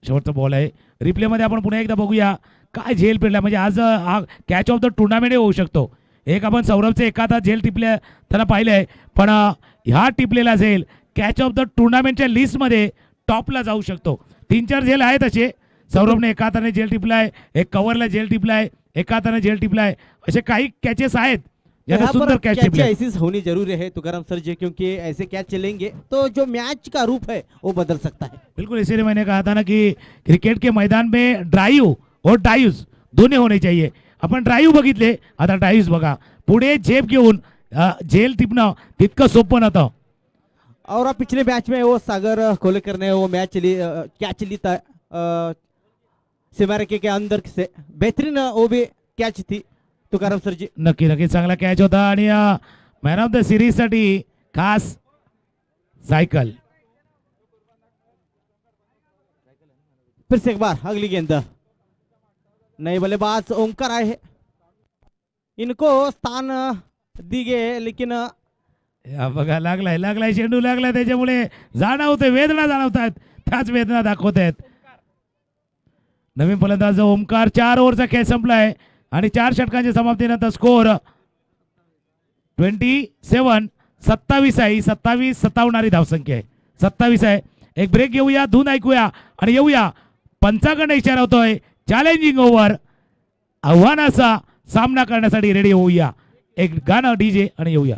शेवटचा बॉल आहे. रिप्ले मध्ये आपण पुन्हा एकदा बघूया काय झेल पेडला. म्हणजे आज हा कॅच ऑफ द टुर्नामेंट होऊ शकतो. एक आपण सौरभचे एका हातात झेल टिपले त्यांना पाहिलंय, पण ह्या टिपलेला झेल कॅच ऑफ द टुर्नामेंटच्या लिस्टमध्ये टॉपला जाऊ शकतो. 3-4 झेल आहेत असे. सौरभने एका हाताने झेल टिपलाय, एक कव्हरला झेल टिपलाय, एका हाताने झेल टिपलाय, असे काही कॅचेस आहेत ज्याला सुंदर कैच टिपले. ऐसी होनी जरूरी है तुकाराम सर जी, क्योंकि ऐसे कैच चलेंगे तो जो मैच का रूप है वो बदल सकता है। बिल्कुल, इसीलिए मैंने कहा था ना कि क्रिकेट के मैदान में ड्राइव और डाइव्स दोन्ही होणे चाहिए. आपण ड्राइव्ह बघितले, आता डाइव्स बघा. पुढे झेप घेऊन झेल टिपणं तितकं सोपं नव्हतं. और पिछले मैच में वो सागर कोलेकर ने वो मैच कैच ली था सीमारेखे के अंदर से, बेहतरीन वो भी कैच थी तुकाराम सर जी. नक्की नक्की चांगला कॅच होता आणि मॅन ऑफ द सिरीज साठी खास सायकल. फिर से एक बार अगली गेंद, नए बल्लेबाज ओंकार आए हैं, इनको स्थान दी गए, लेकिन या बघा लागलाय चेंडू लागलाय, त्याच्यामुळे जाणवते वेदना जाणवतात, त्याच वेदना दाखवत आहेत. नवीन फलंदाज ओमकार. 4 ओव्हरचा खेळ संपलाय आणि 4 षटकांच्या समाप्तीनंतर स्कोर 27 आहे. 27 सत्तावणारी धावसंख्या आहे, 27 आहे. एक ब्रेक घेऊया, धून ऐकूया आणि येऊया. पंचाकडनं इशारा होतोय चॅलेंजिंग ओव्हर, आव्हानाचा सामना करण्यासाठी रेडी होऊया. एक गाणं डीजे आणि येऊया.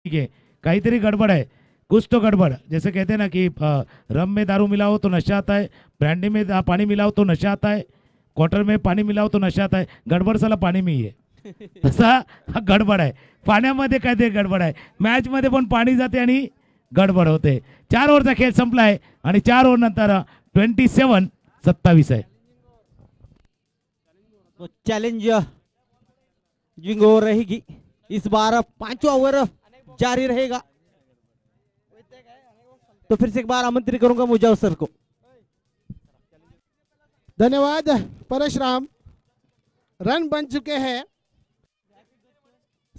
ठीक है, काहीतरी गड़बड़ है, कुछ तो गड़बड़. जैसे कहते हैं ना कि रम में दारू मिलाओ तो नशा आता है, ब्रांडी में पानी मिलाओ तो नशा आता है, क्वार्टर में पाणी मिलाओ तो नशा आता है. गडबड साला पाणी में आहे. तसा हा गडबड आहे. पाण्यामध्ये काहीतरी गडबड आहे. मॅच मध्ये पण पाणी जाते आणि गडबड होते. 4 ओव्हरचा खेळ संपलाय आणि 4 ओव्हर नंतर 27-27 आहे. तो चैलेंज जिंग ओवर रहेगी इस बार, 5वां ओवर जारी रहेगा। तो फिर से एक बार आमंत्रित करूंगा मुजावर सर को। धन्यवाद परशुराम। रन बन चुके हैं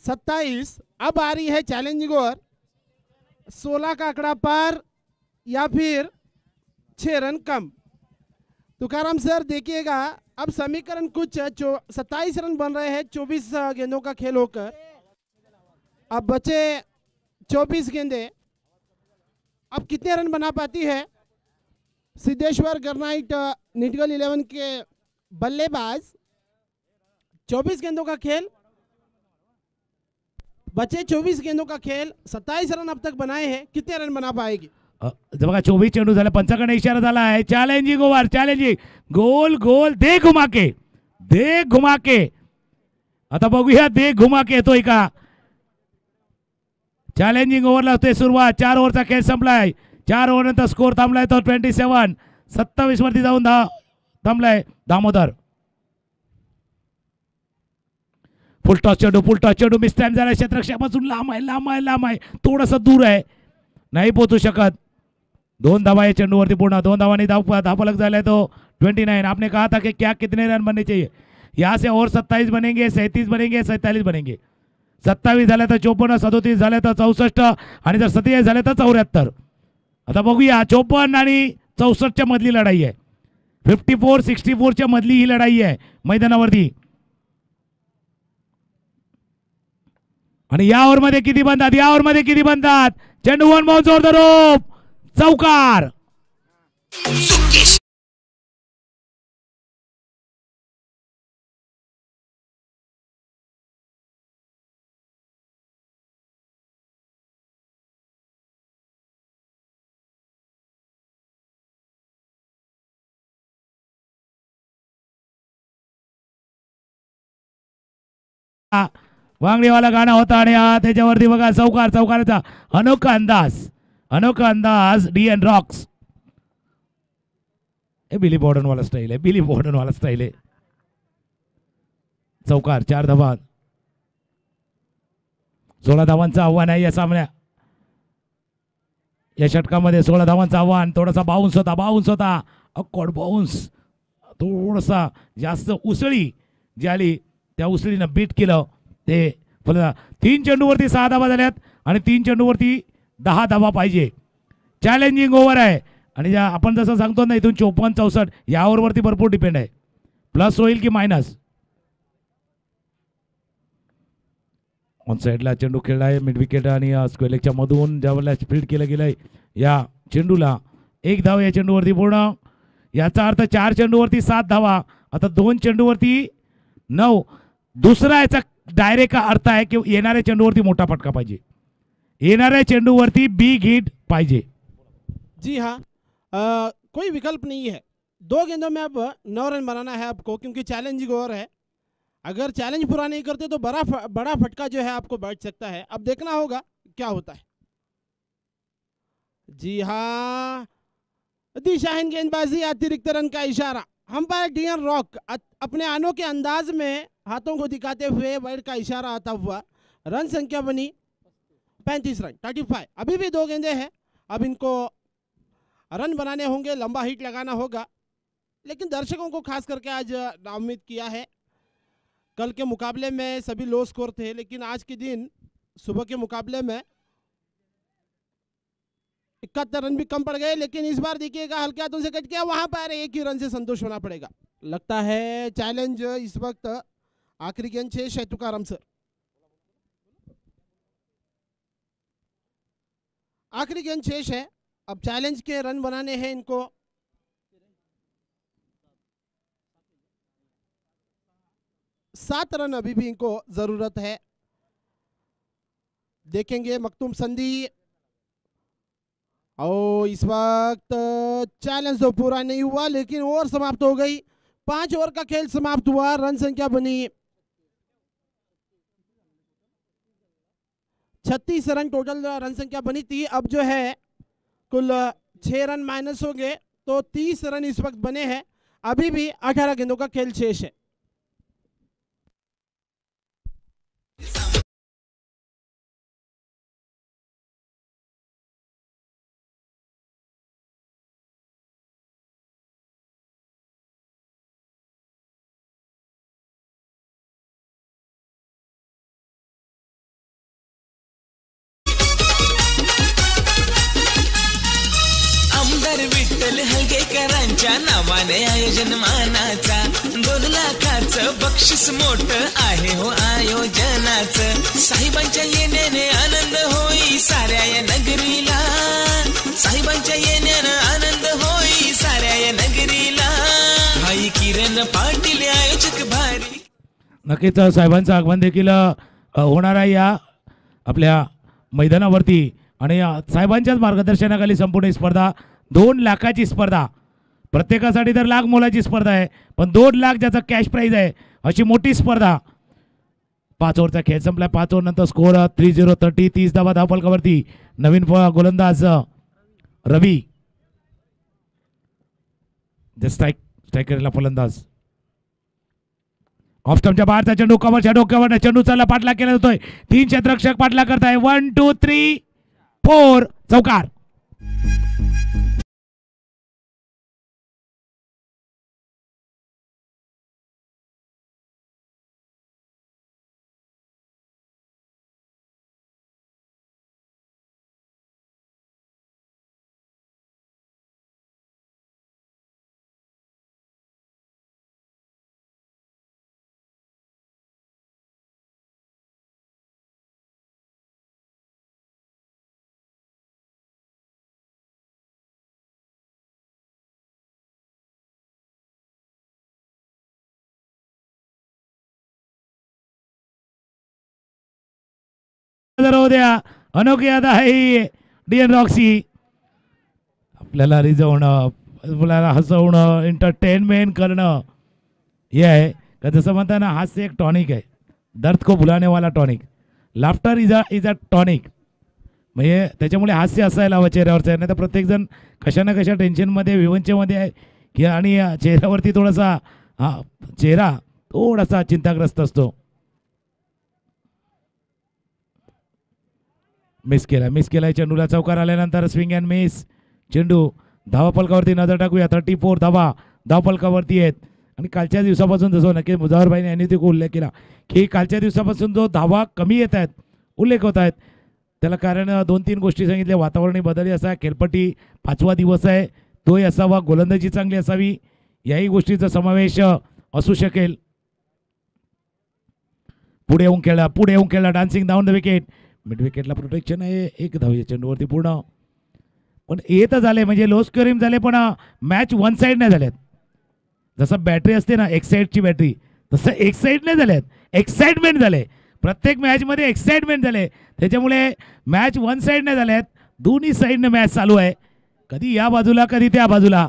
27। अब आ रही है चैलेंजिंग ओवर, 16 का आंकड़ा पार या फिर 6 रन कम। तुकाराम सर देखिएगा, अब समीकरण कुछ 27 रन बन रहे हैं 24 गेंदों का खेल होकर। अब बचे 24 गेंदें, अब कितने रन बना पाती है सिद्धेश्वर ग्रेनाइट निटगल 11 के बल्लेबाज। 24 गेंदों का खेल, बचे 24 गेंदों का खेल, 27 रन अब तक बनाए हैं, कितने रन बना पाएगी? बघा 24 चेंडू झाले, पंचाकडे इशारा झाला आहे। चॅलेंजिंग ओव्हर, चॅलेंजिंग, गोल गोल, दे घुमा के, दे घुमा के। आता बघूया दे घुमा के येतोय का। चॅलेंजिंग ओव्हरला होते सुरुवात। 4 ओव्हरचा खेळ संपलाय। 4 ओव्हर नंतर स्कोर थांबलाय तो 27, 27 वरती जाऊन थांबलाय दामोदर। फुल टॉस चेंडू मिस टाइम झाला। क्षेत्ररक्षकापासून लांब आहे, लांब आहे, लांब आहे, थोडासा दूर आहे, नाही पोहोचू शकत। 2 धावा या चेंडूवरती पूर्ण, 2 धावांनी धावफलक झालाय तो 29। आपने कहा था कि क्या कितने रन बनने चाहिए, यहाँ से और 27 बनेंगे, 37 बनेंगे, 47 बनेंगे। 27 झाले तर 54, 37 झाले तर 64 आणि जर 27 झाले तर 74। आता बघूया 54 आणि 64च्या मधली लढाई आहे। 54-64च्या मधली ही लढाई आहे मैदानावरती। आणि या ओव्हर मध्ये किती बनतात, या ओव्हर मध्ये किती बनतात? चेंडू one bounce over the rope, चौकार। वांगडीवाला गाणं होता आणि त्याच्यावरती बघा चौकार, चौकाराचा अनोखा अंदाज, अनोखा अंदाज डीएन रॉक्स। हे बिली बॉर्डन वाला स्टाईल आहे, बिली बॉर्डन वाला स्टाईल आहे। चौकार, 4 धावा, 16 धावांचं आव्हान आहे या सामन्या, या षटकामध्ये 16 धावांचं आव्हान। थोडासा बाउन्स होता, बाउन्स होता, अकॉर्ड बाउन्स, थोडासा जास्त उसळी जी आली त्या उसळीनं बीट केलं ते फलंदाज। 3 चेंडूवरती 6 धावा झाल्यात आणि 3 चेंडूवरती 10 धावा पाहिजे। चॅलेंजिंग ओव्हर आहे आणि आपण जसं सांगतो ना इथून 54-64 या ओव्हरवरती भरपूर डिपेंड आहे, प्लस होईल की मायनस। ऑन साईडला चेंडू खेळला आहे मिड विकेट आणि स्क्वेअरलेगच्या मधून ज्यावेळेला फील्ड केलं गेलंय या चेंडूला 1 धाव या चेंडूवरती पूर्ण। याचा अर्थ 4 चेंडूवरती 7 धावा, आता 2 चेंडूवरती 9। दुसरा याचा डायरेक्ट अर्थ आहे की येणाऱ्या चेंडूवरती मोठा फटका पाहिजे, येणाऱ्या चेंडूवरती बिग हिट पाहिजे। जी हाँ, कोई विकल्प नहीं है। 2 गेंदों में अब 9 रन बनाना है आपको, क्योंकि चैलेंजिंग ओवर है। अगर चैलेंज पूरा नहीं करते तो बड़ा फटका जो है आपको बैठ सकता है। अब देखना होगा क्या होता है। जी हाँ, दिशाहीन गेंदबाजी, अतिरिक्त रन का इशारा। अंपायर डीएन रॉक अपने आनों के अंदाज में हाथों को दिखाते हुए वाइड का इशारा आता हुआ। रन संख्या बनी 35 रन, 35। अभी भी 2 गेंदे हैं, अब इनको रन बनाने होंगे, लंबा हिट लगाना होगा। लेकिन दर्शकों को खास करके आज नाउम्मीद किया है। कल के मुकाबले में सभी लो स्कोर थे, लेकिन आज के दिन सुबह के मुकाबले में 71 रन भी कम पड़ गए। लेकिन इस बार देखिएगा हल्के हाथों से कट गया, वहां पर 1 ही रन से संतोष होना पड़ेगा। लगता है चैलेंज इस वक्त आखिरी गेंद शेष है तुकाराम सर, आखिरी गेंद शेष है। अब चैलेंज के रन बनाने हैं इनको। सात रन अभी भी इनको जरूरत है। देखेंगे मखतूम संधि। और इस वक्त चैलेंज तो पूरा नहीं हुआ, लेकिन ओवर समाप्त हो गई। 5 ओवर का खेल समाप्त हुआ। रन संख्या बनी 36 रन, टोटल रन संख्या बनी थी। अब जो है कुल 6 रन माइनस हो गए, तो 30 रन इस वक्त बने हैं। अभी भी 18 गेंदों का खेल शेष है। विशाल हलगेकरांच्या नावाने आयोजन मानाचा 2 लाखाचं बक्षीस मोठं आहे हो आयोजनाचं साहेबांच्या येण्याने आनंद होई साऱ्या या नगरीला साहेबांच्या येण्यानं आनंद होई साऱ्या या नगरीला भाई किरण पाटील आयोजक भारी नक्कीच साहेबांचं आगमन देखील होणार आहे या आपल्या मैदानावरती आणि साहेबांच्याच मार्गदर्शनाखाली संपूर्ण स्पर्धा 2 लाखाची स्पर्धा प्रत्येकासाठी तर लाख मोलाची स्पर्धा आहे पण 2 लाख ज्याचा कॅश प्राईज आहे अशी मोठी स्पर्धा 5 ओव्हरचा खेळ संपला 5 ओव्हर नंतर स्कोर 3-0 30 धावा धावफलकावरती नवीन गोलंदाज रवी स्ट्रायकरला फलंदाज ऑफ स्टंपच्या बाहेरचा चेंडू कव्हरच्या डोक्यावर चेंडू चालला पाठलाग केला जातोय 3 क्षेत्ररक्षक पाठलाग करताय 1 2 3 4 चौकार होऊ द्या अनोखी आता आहे डीएन रॉक्सी आपल्याला रिझवणं आपल्याला हसवणं एंटरटेनमेंट करणं हे आहे का जसं म्हणताना हास्य एक टॉनिक आहे दर्द को भुलाने वाला tonic laughter is a tonic म्हणजे त्याच्यामुळे हास्य असायला हवं चेहऱ्यावरचं नाही तर प्रत्येकजण कशा ना कशा टेन्शनमध्ये विवंचेमध्ये आहे की आणि चेहऱ्यावरती थोडासा चेहरा थोडासा चिंताग्रस्त असतो मिस केला चेंडूला चौकार आल्यानंतर स्विंग अँड मिस चेंडू धावाफलकावरती नजर टाकूया 34 धावा धावफलकावरती आहेत आणि कालच्या दिवसापासून जसं नक्की मुजावरभाईने यांनी ते उल्लेख केला की कालच्या दिवसापासून जो धावा कमी येत आहेत उल्लेख होत आहेत त्याला कारण 2-3 गोष्टी सांगितल्या वातावरणही बदलली असा खेळपट्टी 5वा दिवस आहे तोही असावा गोलंदाजी चांगली असावी याही गोष्टीचा समावेश असू शकेल पुढे येऊन खेळला dancing down the wicket mid विकेटला प्रोटेक्शन आहे 1 धाव चेंडूवरती पूर्ण पण येत झाले म्हणजे लो स्कोरिंग झाले पण मॅच 1 साईड नाही झाल्यात जसं बॅटरी असते ना एक साईडची बॅटरी तसं एक साईड नाही झाल्यात एक्साइटमेंट झाले प्रत्येक मॅचमध्ये एक्साइटमेंट झाले त्याच्यामुळे मॅच 1 साईड नाही झाल्यात दोन्ही साईडने मॅच चालू आहे कधी या बाजूला कधी त्या बाजूला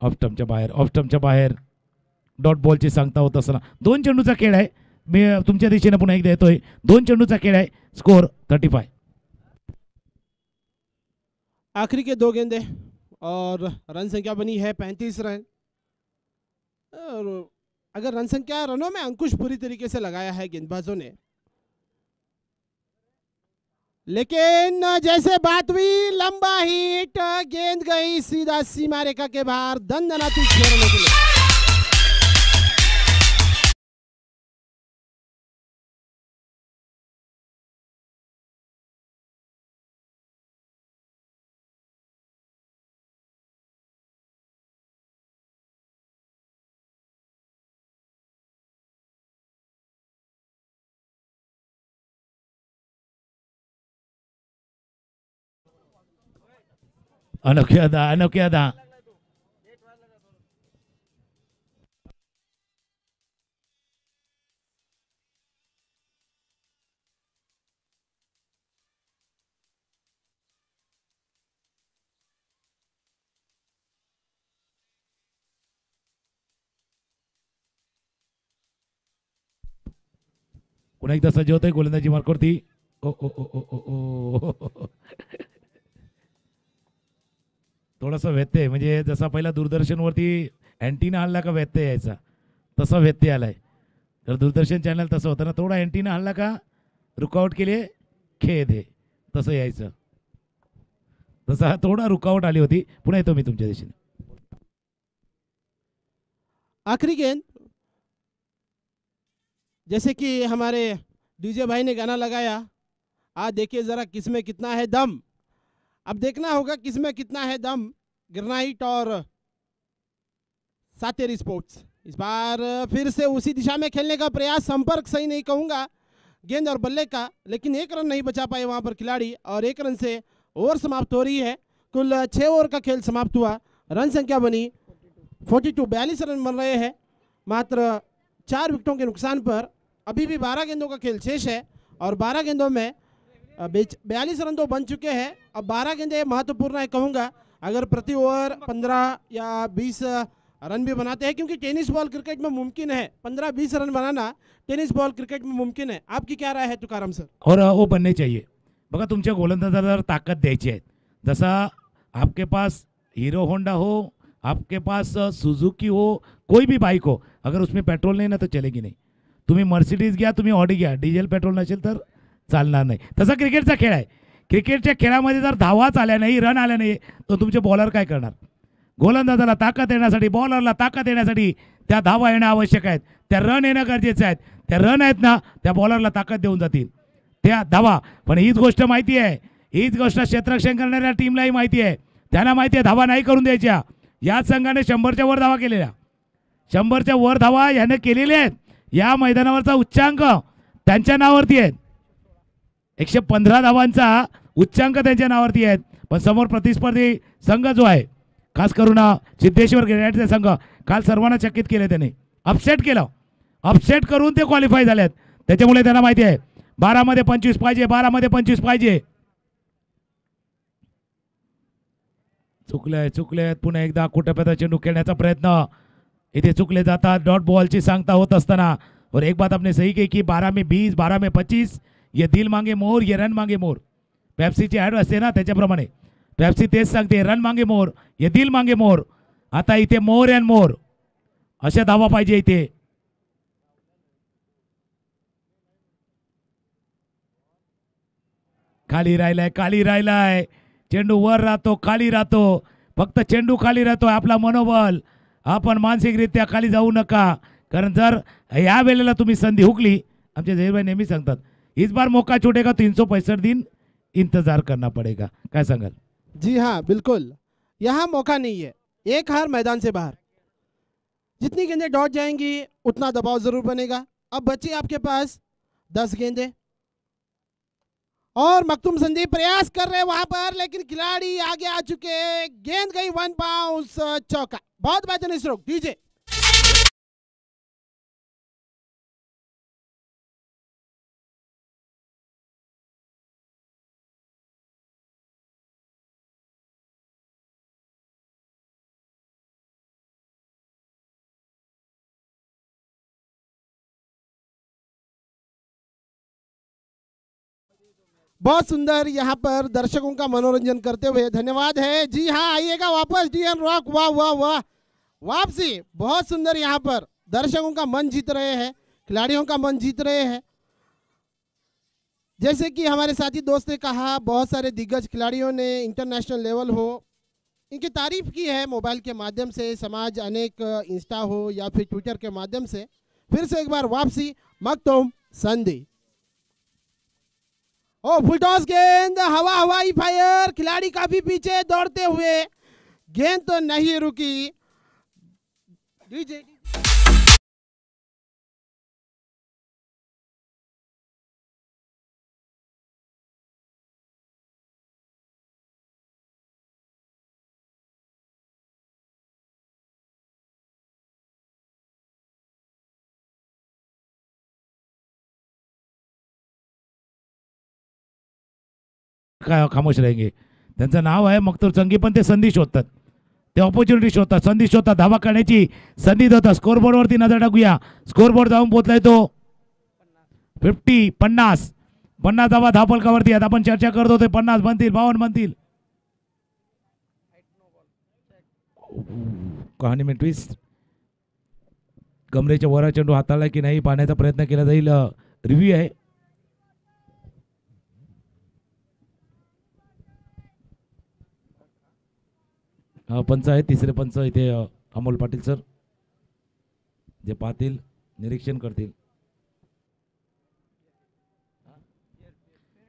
ऑफ स्टंपच्या बाहेर डॉट बॉलची सांगता होत असताना 2 चेंडूचा खेळ आहे मी तुमच्या दिशेने पुन्हा एकदा येतोय 2 चेंडूचा खेळ आहे स्कोर 35 आखिरी के 2 गेंदे और रन संख्या बनी है 35 रन और अगर रन संख्या रनों में अंकुश पूरी तरीके से लगाया है गेंदबाजों ने लेकिन जैसे बात हुई लंबा हिट गेंद गई सीधा सीमा रेखा के बाहर दंदनाती 6 रनों के लिए अनोखी अदा पुन्हा एकदा सज्ज होतोय गोलंदाजी मार्कवरती ओ ओ ओ ओ ओ ओ थोडासा व्यत्यय म्हणजे जसा पहिला दूरदर्शनवरती अँटीना हल्ला का व्यत्यय यायचा तसा व्यत्यय आलाय तर दूरदर्शन चॅनल तसं होतं ना थोडा अँटीना हल्ला का रुकावट केली खेळ दे तसं यायचं तसा थोडा रुकावट आली होती पुन्हा येतो मी तुमच्या दिशेने आखिरी गेंद जैसे कि हमारे डीजे भाई ने गाना लगाया आज देखिए जरा किसमें कितना है दम। अब देखना होगा किसमें कितना है दम। ग्रेनाइट और सातेरी स्पोर्ट्स इस बार फिर से उसी दिशा में खेलने का प्रयास, संपर्क सही नहीं कहूंगा गेंद और बल्ले का, लेकिन एक रन नहीं बचा पाए वहां पर खिलाड़ी और एक रन से ओवर समाप्त हो रही है। कुल 6 ओवर का खेल समाप्त हुआ। रन संख्या बनी 42, 42 रन बन रहे हैं मात्र 4 विकेटों के नुकसान पर। अभी भी 12 गेंदों का खेल शेष है और 12 गेंदों में 42 रन तो बन चुके हैं। अब 12 गेंदें महत्वपूर्ण है कहूँगा। अगर प्रति ओवर 15 या 20 रन भी बनाते हैं, क्योंकि टेनिस बॉल क्रिकेट में मुमकिन है 15-20 run banana, tennis ball cricket में मुमकिन है। आपकी क्या राय है तुकाराम सर? और वो बनने चाहिए। बघा तुमच्या गोलंदाजाला ताकद द्यायची आहे। जसा आपके पास हीरो होंडा हो, आपके पास सुजुकी हो, कोई भी बाइक हो, अगर उसमें पेट्रोल नहीं ना तो चलेगी नहीं। तुम्ही मर्सिडीज घ्या, तुम्ही ऑडी घ्या, डिझेल पेट्रोल नसेल तर चालणार नाही। तसा क्रिकेटचा खेळ आहे। क्रिकेटच्या खेळामध्ये जर धावाच आल्या नाही, रन आल्या नाही, तर तुमचे बॉलर काय करणार? गोलंदाजाला ताकद येण्यासाठी, बॉलरला ताकद येण्यासाठी त्या धावा येणं आवश्यक आहेत, त्या रन येणं गरजेचं आहे। त्या रन आहेत ना, त्या बॉलरला ताकद देऊन जातील त्या धावा। पण हीच गोष्ट माहिती आहे, हीच गोष्ट क्षेत्ररक्षण करणाऱ्या टीमलाही माहिती आहे। त्यांना माहिती आहे धावा नाही करून द्यायच्या। याच संघाने 100च्या वर धावा केलेल्या, 100च्या वर धावा याने केलेल्या आहेत। या मैदानावरचा उच्चांक त्यांच्या नावावरती आहे। 115 धावांचा उच्चांक त्यांच्या नावावरती आहेत। पण समोर प्रतिस्पर्धी संघ जो आहे, खास करून सिद्धेश्वर ग्रेनाइटचे संघ, काल सर्वांना चकित केले त्याने, अपसेट केलं, अपसेट करून ते क्वालिफाय झालेत। त्याच्यामुळे त्यांना माहिती आहे 12 मध्ये 25 पाहिजे, 12 मध्ये 25 पाहिजे। चुकले पुन्हा एकदा कुटपॅचा चेंडू खेळण्याचा प्रयत्न इथे चुकले जातात। डॉट बॉलची सांगता होत असताना और एक बात आपने सही कही की 12 में 20, 12 में 25, ये दिल मांगे मोर, ये रन मांगे मोर। पेप्सीची ॲड असते ना, त्याच्याप्रमाणे पेप्सी तेच सांगते, रन मांगे मोर, ये दिल मांगे मोर। आता इथे मोर अँड मोर अशा धावा पाहिजे इथे। खाली राहिलाय चेंडू, वर राहतो, खाली राहतो, फक्त चेंडू खाली राहतो। आपला मनोबल, आपण मानसिकरित्या खाली जाऊ नका, कारण जर या वेळेला तुम्ही संधी हुकली, आमचे जहीरभाई नेहमी सांगतात, इस बार मौका छूटेगा 365 दिन इंतजार करना पड़ेगा। काय सांगाल? जी हाँ बिल्कुल, यहाँ मौका नहीं है, एक हार मैदान से बाहर। जितनी गेंदें डॉट जाएंगी उतना दबाव जरूर बनेगा। अब बची आपके पास 10 गेंदें और मखतूम संदीप प्रयास कर रहे हैं वहां पर, लेकिन खिलाड़ी आगे आ चुके। गेंद गई 1 बाउंस, चौका। बहुत बेहतरीन स्ट्रोक दीजिए। बहुत सुंदर यहाँ पर दर्शकों का मनोरंजन करते हुए, धन्यवाद है। जी हाँ, आइएगा वापस डीएन रॉक। वाह वाह वाह, वापसी बहुत सुंदर। यहाँ पर दर्शकों का मन जीत रहे हैं, खिलाड़ियों का मन जीत रहे हैं। जैसे कि हमारे साथी दोस्त ने कहा, बहुत सारे दिग्गज खिलाड़ियों ने इंटरनेशनल लेवल हो इनकी तारीफ की है मोबाइल के माध्यम से, समाज अनेक इंस्टा हो या फिर ट्विटर के माध्यम से। फिर से एक बार वापसी मखतूम संदीप। ओ फुलटॉस गेंद, हवाई फायर, खिलाड़ी काफी पीछे दौड़ते हुए, गेंद तो नहीं रुकी। डीजे काय खामोश रहेंगे। त्यांचं नाव आहे मखतूम संगी, पण ते संधी शोधतात, ते ऑपॉर्च्युनिटी शोधतात, संधी शोधतात, धावा करण्याची संधी देतात। स्कोरबोर्ड वरती नजर टाकूया, स्कोरबोर्ड जाऊन पोहोचलाय तो 50 धावा धावफलकावरती आहेत। आपण चर्चा करत होते 50 बनतील, 52 बनतील। कहाणी में ट्विस्ट, कमरेच्या वर चेंडू हाताळला की नाही पाहण्याचा प्रयत्न केला जाईल, रिव्ह्यू आहे। पंच आहे, तिसरे पंच इथे अमोल पाटील सर, जे पाहतील, निरीक्षण करतील।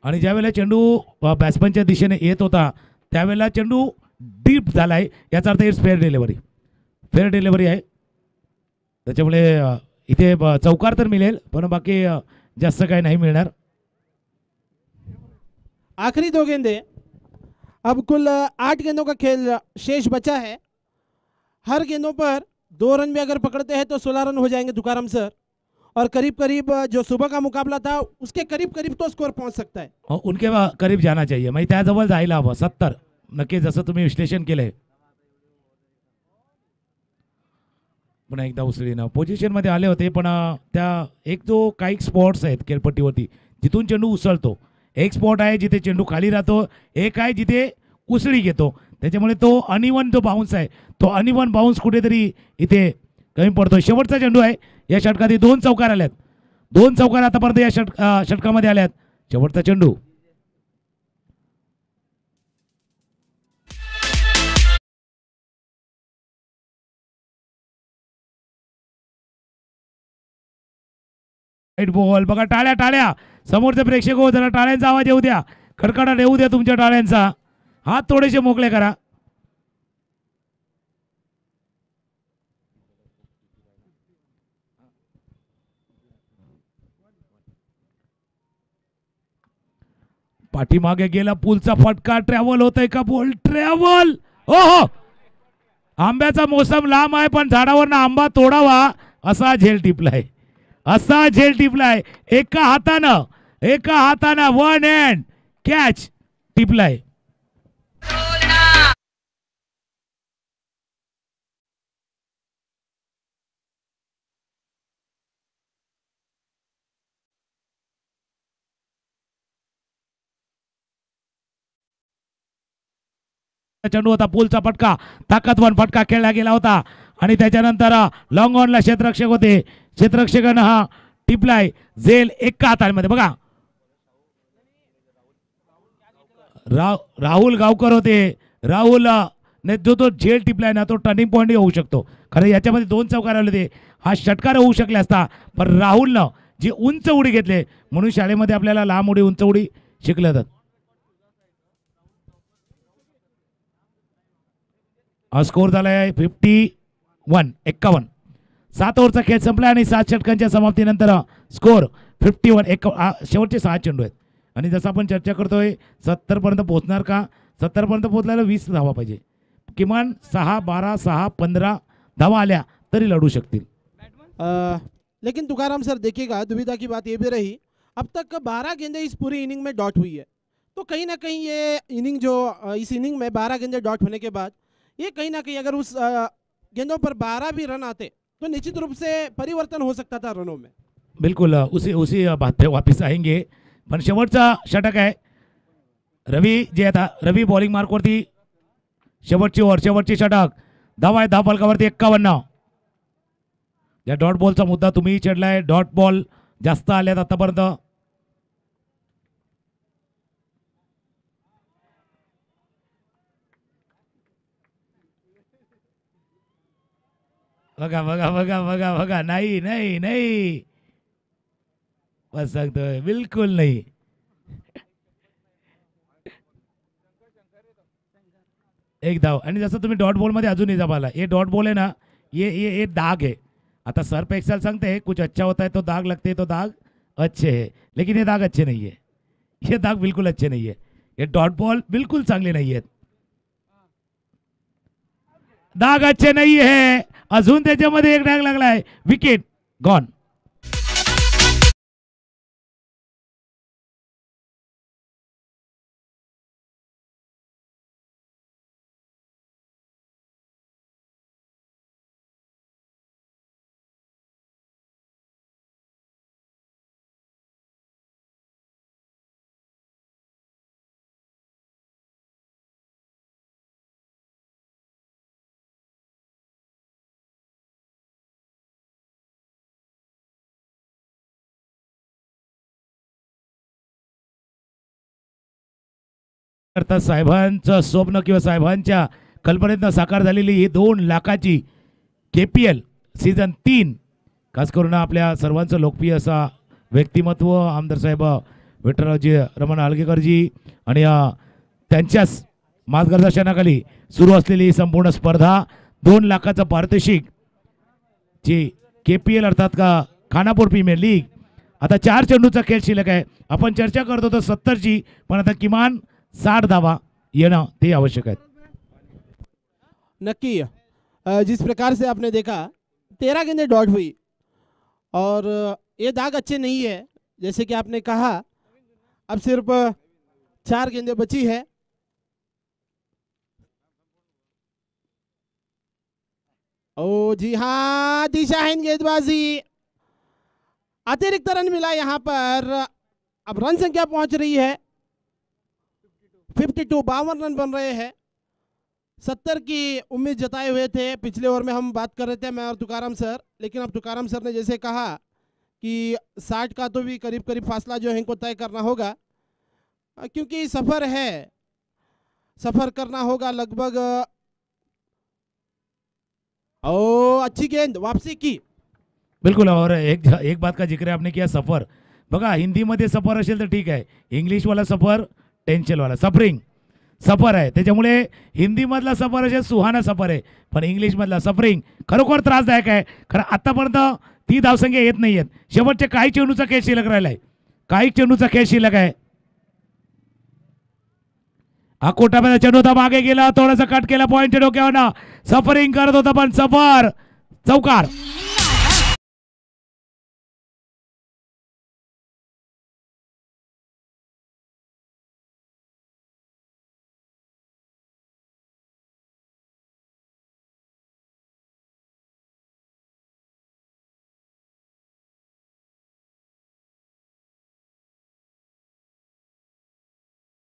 आणि ज्यावेळेला चेंडू बॅट्समनच्या दिशेने येत होता त्यावेळेला चेंडू डीप झाला आहे, याचा अर्थ it's fair delivery. Fair delivery आहे, त्याच्यामुळे इथे चौकार तर मिळेल पण बाकी जास्त काही नाही मिळणार. आखिरी 2 गेंदे. अब कुल 8 गेंदों का खेल शेष बचा है. हर गेंदों पर 2 रन भी अगर पकड़ते हैं तो 16 रन हो जाएंगे तुकाराम सर. और करीब करीब जो सुबह का मुकाबला था उसके करीब करीब तो स्कोर पहुंच सकता है. उनके करीब जाना चाहिए, म्हणजे त्याजवळ जायला हवं. 70 नक्की, जसं तुम्ही विश्लेषण केलंय. पुन्हा एकदा उसळीनं पोझिशनमध्ये आले होते पण त्या एक जो काही स्पॉट्स आहेत खेळपट्टीवरती जिथून चेंडू उसळतो, एक स्पॉट आहे जिथे चेंडू खाली राहतो, एक आहे जिथे उसळी घेतो, त्याच्यामुळे तो अनइवन जो बाउन्स आहे तो अनइवन बाउन्स कुठेतरी इथे कमी पडतो. शेवटचा चेंडू आहे या षटकात. 2 चौकार आल्यात, 2 चौकार आतापर्यंत या षटकामध्ये आल्यात. शेवटचा चेंडू. Right ball. बघा टाळ्या टाळ्या, समोरचे प्रेक्षक हो जरा टाळ्यांचा आवाज येऊ द्या, खडखडाट येऊ द्या तुमच्या टाळ्यांचा. हात थोडेसे मोकळे करा. पाठीमागे गेला, पूलचा फटका, ट्रॅव्हल होतय का बॉल? ट्रॅव्हल. हो, आंब्याचा मोसम लांब आहे पण झाडावरनं आंबा तोडावा असा झेल टिपलाय, असा झेल टिपलाय. एका हातानं 1 हँड कॅच टिपलाय. चेंडू होता, पूलचा फटका, ताकदवान फटका खेळला गेला होता आणि त्याच्यानंतर लॉंग ऑनला क्षेत्ररक्षक होते, क्षेत्ररक्षकानं हा टिपलाय झेल एका हातामध्ये. बघा राहुल गावकर होते, राहुल ने जो तो झेल टिपलाय ना तो टर्निंग पॉईंट होऊ शकतो. खरं याच्यामध्ये 2 चौकार आले होते, हा षटकार होऊ शकले असता पण राहुलनं जी उंच उडी घेतले म्हणून शाळेमध्ये आपल्याला लांब उडी उंच उडी शिकलं जातं. हा स्कोर झालाय 51. 7 ओव्हरचा खेळ संपला आणि 7 षटकांच्या समाप्तीनंतर स्कोर 51. शेवटचे 6 चेंडू आहेत आणि जसं आपण चर्चा करतोय 70 पर्यंत पोहोचणार का? 70 पर्यंत पोहोचल्याला 20 धावा पाहिजे, किमान 6, 12, 6, 15 धावा आल्या तरी लढू शकतील. लेकिन तुकाराम सर देखिएगा, दुविधा की बात ये भी रही, अब तक 12 गेंदें इस पूरी इनिंग में डॉट हुई है. तो कहीं ना कहीं ये इनिंग जो इस इनिंग में 12 गेंदें डॉट होने के बाद ये कहीं ना कहीं अगर उस गेंदों पर 12 भी रन आते तो निश्चित रूप से परिवर्तन हो सकता था रनों में. बिल्कुल उसी बात पे वापस आएंगे. पण शेवटचा षटक आहे. रवी बॉलिंग मार्कवरती शेवटची ओव्हर, शेवटची षटक. धावा आहे 10 फलकावरती 51. या डॉट बॉलचा मुद्दा तुम्ही छेडलाय. डॉट बॉल जास्त आल्यात आतापर्यंत. बघा बघा बघा बघा बघा, नाही नाही नाही बस सांगतोय, बिलकुल नाही. एक धाव. आणि जसं तुम्ही डॉट बॉल मध्ये अजूनही जपाला, ये डॉट बॉल है ना, ये दाग है. आता सर पे एक्सेल सांगते हैं कुछ अच्छा होता है तो दाग लगते हैं तो दाग अच्छे है, लेकिन ये दाग अच्छे नहीं है, ये दाग बिल्कुल अच्छे नहीं है. ये डॉट बॉल बिल्कुल चांगले नहीं आहेत, दाग अच्छे नहीं है. अजून त्याच्यामध्ये एक डाग लागलाय. Wicket gone. करता साहेबांचं स्वप्न किंवा साहेबांच्या कल्पनेतनं साकार झालेली ही 2 लाखाची KPL सीझन 3, खास करून आपल्या सर्वांचं लोकप्रिय असा व्यक्तिमत्व आमदार साहेब विठ्ठलरावजी रमण आळगेकरजी आणि त्यांच्याच मार्गदर्शनाखाली सुरू असलेली संपूर्ण स्पर्धा 2 लाखाचं पारितोषिक जी KPL अर्थात का खानापूर प्रीमियर लीग. आता 4 चेंडूचा खेळ शिल्लक आहे. आपण चर्चा करत होतो 70ची, पण आता किमान 60 धावा येणं ते आवश्यक आहे. नक्की जिस प्रकार से आपने देखा 13 गेंदें डॉट हुई और ये दाग अच्छे नहीं है. जैसे कि आपने कहा अब सिर्फ 4 गेंदें बची है. ओ जी हाँ, दिशाहीन गेंदबाजी, अतिरिक्त रन मिला यहाँ पर. अब रन संख्या पहुंच रही है 52. 52 रन बन रहे हैं. 70 की उम्मीद जताए हुए थे. पिछले ओवर में हम बात कर रहे थे मैं और तुकाराम सर, लेकिन अब तुकाराम सर ने जैसे कहा कि 60 का तो भी करीब करीब फासला जो है इनको तय करना होगा, क्योंकि सफ़र है, सफ़र करना होगा लगभग. ओ अच्छी गेंद वापसी की. बिल्कुल. और एक बात का जिक्र आपने किया, सफर. बघा हिंदीमध्ये सफर असेल तर ठीक आहे, इंग्लिशवाला सफर टेन्शनवाला सफरिंग सफर आहे. त्याच्यामुळे हिंदीमधला सफर असेल सुहाना सफर आहे, पण इंग्लिशमधला सफरिंग खरोखर त्रासदायक आहे. खरं आतापर्यंत ती धावसंख्या येत नाही आहेत. शेवटचे काही चेंडूचा खेळ शिल्लक राहिला आहे, काही चेंडूचा खेळ शिल्लक आहे. अकोटामध्ये चेंडू होता, मागे गेला, थोडासा कट केला, पॉईंटच्या डोक्यावर सफरिंग करत होता, पण सफर चौकार.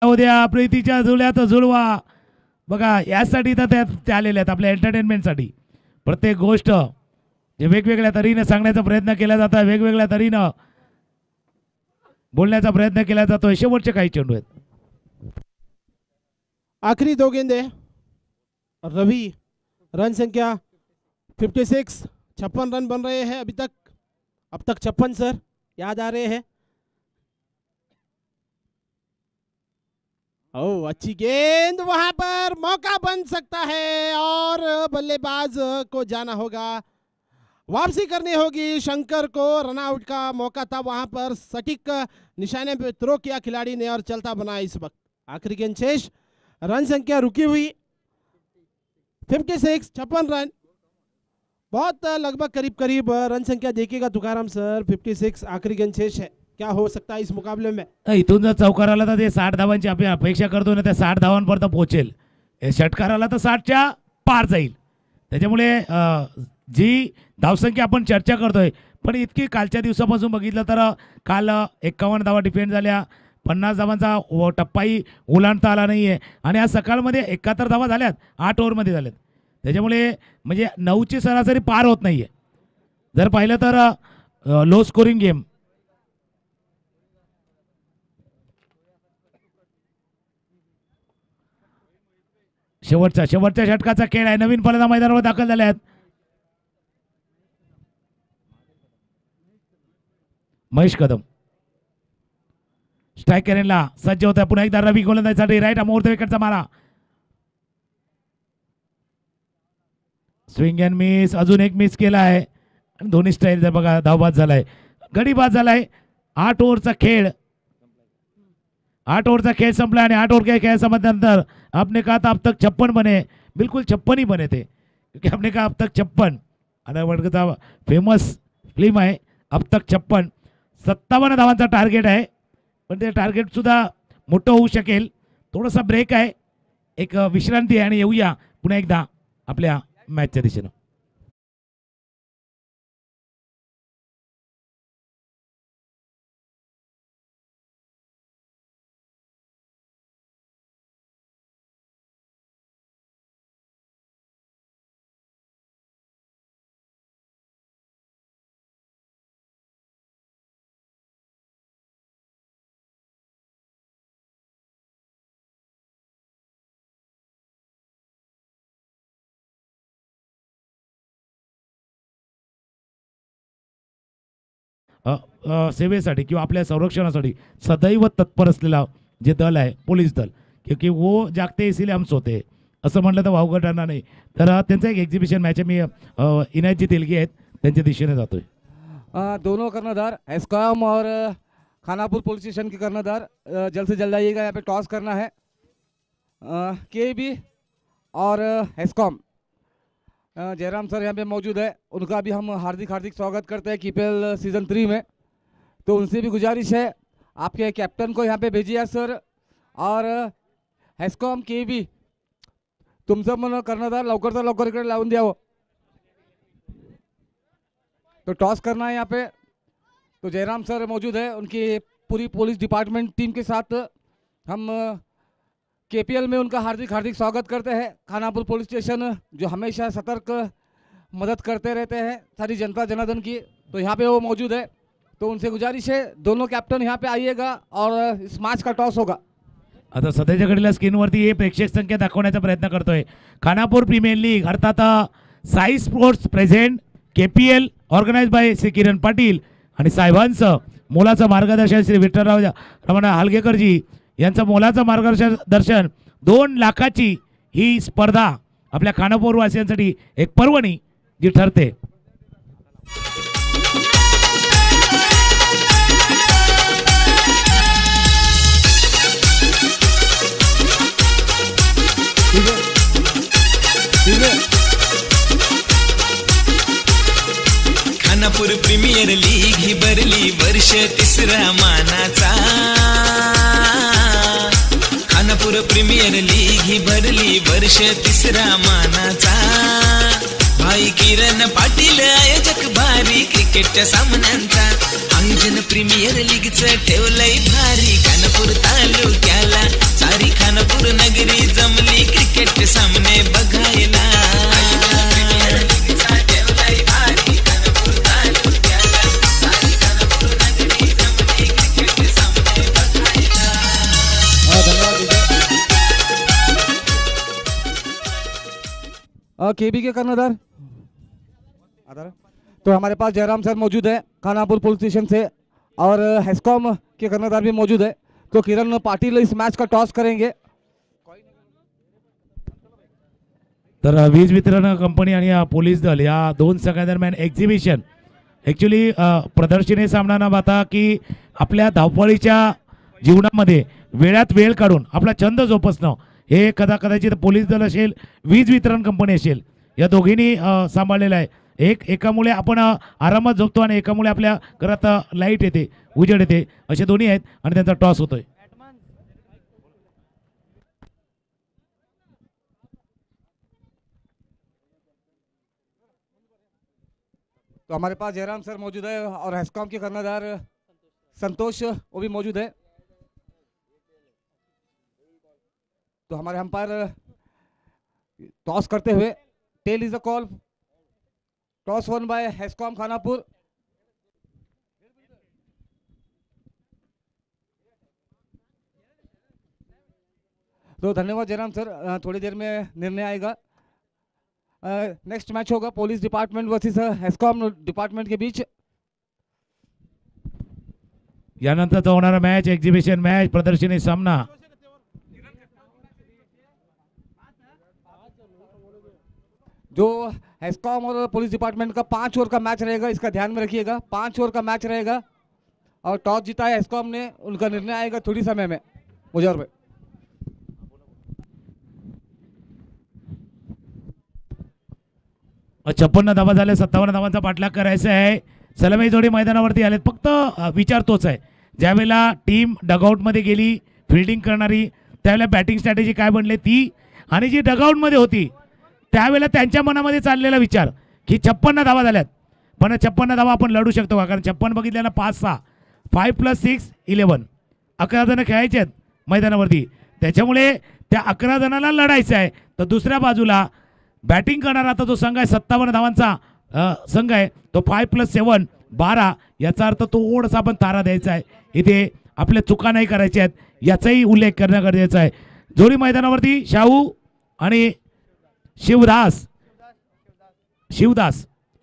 उद्या प्रीतीच्या जुळ्यात जुळवा. बघा यासाठी तर ते आलेले आहेत आपल्या एंटरटेनमेंटसाठी. प्रत्येक गोष्ट जे वेगवेगळ्या तरीने सांगण्याचा प्रयत्न केला जातो, वेगवेगळ्या तरीनं बोलण्याचा प्रयत्न केला जातो. शेवटचे काही चेंडू आहेत. आखिरी 2 गेंदे. रवि रन संख्या 56. 56 रन बन रहे हैं अभी तक. अब तक 56 सर याद आ रहे हैं. ओ अच्छी गेंद, वहां पर मौका बन सकता है और बल्लेबाज को जाना होगा, वापसी करनी होगी. शंकर को रन आउट का मौका था, वहां पर सटीक निशाने पे थ्रो किया खिलाड़ी ने और चलता बना. इस वक्त आखिरी गेंद शेष. रन संख्या रुकी हुई 56. 56 रन बहुत लगभग करीब करीब रन संख्या देखिएगा तुकाराम सर. 56 आखिरी गेंद शेष है. क्या हो सकता है इस मुकाबले में? इथून जर चौकार आला तर ते 60 धावांची आपण अपेक्षा करतो ना, त्या 60 धावांपर्यंत पोहोचेल. षटकार आला तर 60च्या पार जाईल. त्याच्यामुळे जी धावसंख्या आपण चर्चा करतोय, पण इतकी कालच्या दिवसापासून बघितलं तर काल 51 धावा डिफेंड झाल्या, 50 धावांचा टप्पाही ओलांडता आला नाही आहे. आणि आज सकाळमध्ये 71 धावा झाल्यात, 8 ओव्हरमध्ये झाल्यात. त्याच्यामुळे म्हणजे 9ची सरासरी पार होत नाही आहे. जर पाहिलं तर लो स्कोरिंग गेम. शेवटच्या षटकाचा खेळ आहे. नवीन फलंदाज मैदानावर दाखल झाले आहेत. महेश कदम स्ट्राईक करेनला सज्ज होत आहे. पुन्हा एकदा रवी गोलंदाजीसाठी राईट मुहूर्त विकेटचा मारा. स्विंग अँड मिस, अजून एक मिस केला आहे. दोन्ही स्टाईल जर बघा धावबाद झालाय, गडीबाद झालाय. 8 ओव्हरचा खेळ, 8 ओव्हरचा खेळ संपला आणि 8 ओव्हर के खेळ संपल्यानंतर आपने कहा था अब तक 56 बने, बिल्कुल 56 ही बने थे, क्योंकि आपने कहा अब तक 56 अनावडकरचा फेमस फिल्म आहे अब तक 56. 57 धावांचा टार्गेट आहे, पण ते टार्गेट सुद्धा मोठं होऊ शकेल. थोडासा ब्रेक आहे, एक विश्रांती आहे आणि येऊया पुन्हा एकदा आपल्या मॅचच्या दिशेनं. सेवेसाठी किंवा आपल्या संरक्षणासाठी सदैव तत्पर असलेला जे दल आहे पोलीस दल, क्योंकि वो जागते इसीलिए हम सोते असं म्हटलं तर वावगं ठरणार नाही. तर त्यांचं एक एक्झिबिशन मॅच आहे. मी इनायतजी तेलगी आहेत त्यांच्या दिशेने जातोय. दोनों कर्णधार एस्कॉम और खानापुर पुलिस स्टेशन के कर्णधार जल्द से जल्द आइएगा. यहाँ पे टॉस करना है. केबी और एस्कॉम जयराम सर यहाँ पे मौजूद है, उनका भी हम हार्दिक हार्दिक स्वागत करते हैं KPL सीज़न 3 में. तो उनसे भी गुजारिश है आपके कैप्टन को यहाँ पे भेजिए सर. और एस्कॉम केबी तुमचं मन कर्णधार लवकरचा लवकर इकडे लावून द्यावं. तो टॉस करना है यहाँ पे. तो जयराम सर मौजूद है, उनकी पूरी पुलिस डिपार्टमेंट टीम के साथ हम KPL में उनका हार्दिक हार्दिक स्वागत करते हैं. खानापुर पुलिस स्टेशन जो हमेशा सतर्क मदद करते रहते हैं सारी जनता जनार्दन की, तो यहाँ पे वो मौजूद है. तो उनसे गुजारिश है दोनों कैप्टन यहाँ पे आइएगा और इस मैच का टॉस होगा. आता सध्याच्या घडीला स्क्रीनवरती हे प्रेक्षक संख्या दाखवण्याचा प्रयत्न करतोय. खानापूर प्रीमियर लीग अर्थात Sai sports present KPL organise by Shri Kiran Patil आणि साहेबांचं मोलाचं मार्गदर्शन श्री विठ्ठलराव रमण हालगेकरजी यांचं मोलाचं मार्गदर्शन 2 लाखाची ही स्पर्धा आपल्या खानापूर वासियांसाठी एक पर्वणी जी ठरते. खानापूर प्रीमियर लीग ही भरली वर्ष 3रा मानाचा. खानापूर प्रीमियर लीग ही भरली वर्ष 3रा मानाचा. भाई किरण पाटील आयोजक भारी क्रिकेटच्या सामन्यांचा. आयोजन प्रीमियर लीगचं ठेवलंय भारी खानापूर तालुक्याला. सारी खानापूर नगरी जमली क्रिकेट सामने बघायला. केबी के कर्णधार आधार. तो हमारे पास जयराम सर मौजूद है खानापुर पुलिस स्टेशन से, और हेस्कॉम के कर्णधार भी मौजूद है. तो किरण पाटिल इस मैच का टॉस करेंगे. तर वीज वितरण कंपनी आणि पोलीस दल या 2 संघादरम्यान एक्झिबिशन ॲक्च्युली प्रदर्शनी सामना न पाहता की आपल्या धावपळीच्या जीवनामध्ये वेळात वेळ काढून आपला छंद जोपासणं हे कदाचित पोलीस दल असेल, वीज वितरण कंपनी असेल, या दोघींनी सांभाळलेलं आहे. एकामुळे आपण आरामात झोपतो आणि एकामुळे आपल्या घरात लाईट येते, उजेड येते, असे दोन्ही आहेत आणि त्यांचा टॉस होतोय. तो हमारे पास जयराम सर मौजूद है और हेस्कॉम के कर्णधार संतोष वो भी मौजूद है. तो हमारे अंपायर टॉस करते हुए tail is the call. Toss won by HESCOM Khanapur. तो धन्यवाद जयराम सर, थोड़ी देर में निर्णय आएगा. नेक्स्ट मैच होगा police department versus HESCOM department के बीच. यानंतरचा होणारा मॅच एक्झिबिशन मॅच प्रदर्शनी सामना जो हेस्कॉम और पुलिस डिपार्टमेंट का 5 ओवर का मैच रहेगा, इसका ध्यान में रखिएगा. 5 ओवर का मैच रहेगा और टॉस जीता है हेस्कॉम ने. उनका निर्णय आएगा थोड़ी समय में. मुजर भाई 56 धावा झाले, 57 धावांचा पाठलाग करायचा आहे. सलामी जोडी मैदानावरती आलेत. फक्त विचार तोच आहे, ज्यावेळेला टीम डगआउटमध्ये गेली फिल्डिंग करणारी त्यावेळेला बॅटिंग स्ट्रॅटेजी काय बनली ती, आणि जी डगआउटमध्ये होती त्यावेळेला त्यांच्या मनामध्ये चाललेला विचार की 56 धावा झाल्यात, पण 56 धावा आपण लढू शकतो का? कारण 56 बघितल्यानं 5-6 5+6 11 11 जण खेळायचे आहेत मैदानावरती. त्याच्यामुळे त्या 11 जणांना लढायचं आहे. तर दुसऱ्या बाजूला बॅटिंग करणारा आता जो संघ आहे 57 धावांचा संघ आहे, तो 5+7 12. याचा अर्थ तो ओढसा पण तारा द्यायचा आहे. इथे आपल्या चुका नाही करायच्या आहेत याचाही उल्लेख करणं गरजेचं आहे. जोडी मैदानावरती शाहू आणि शिवदास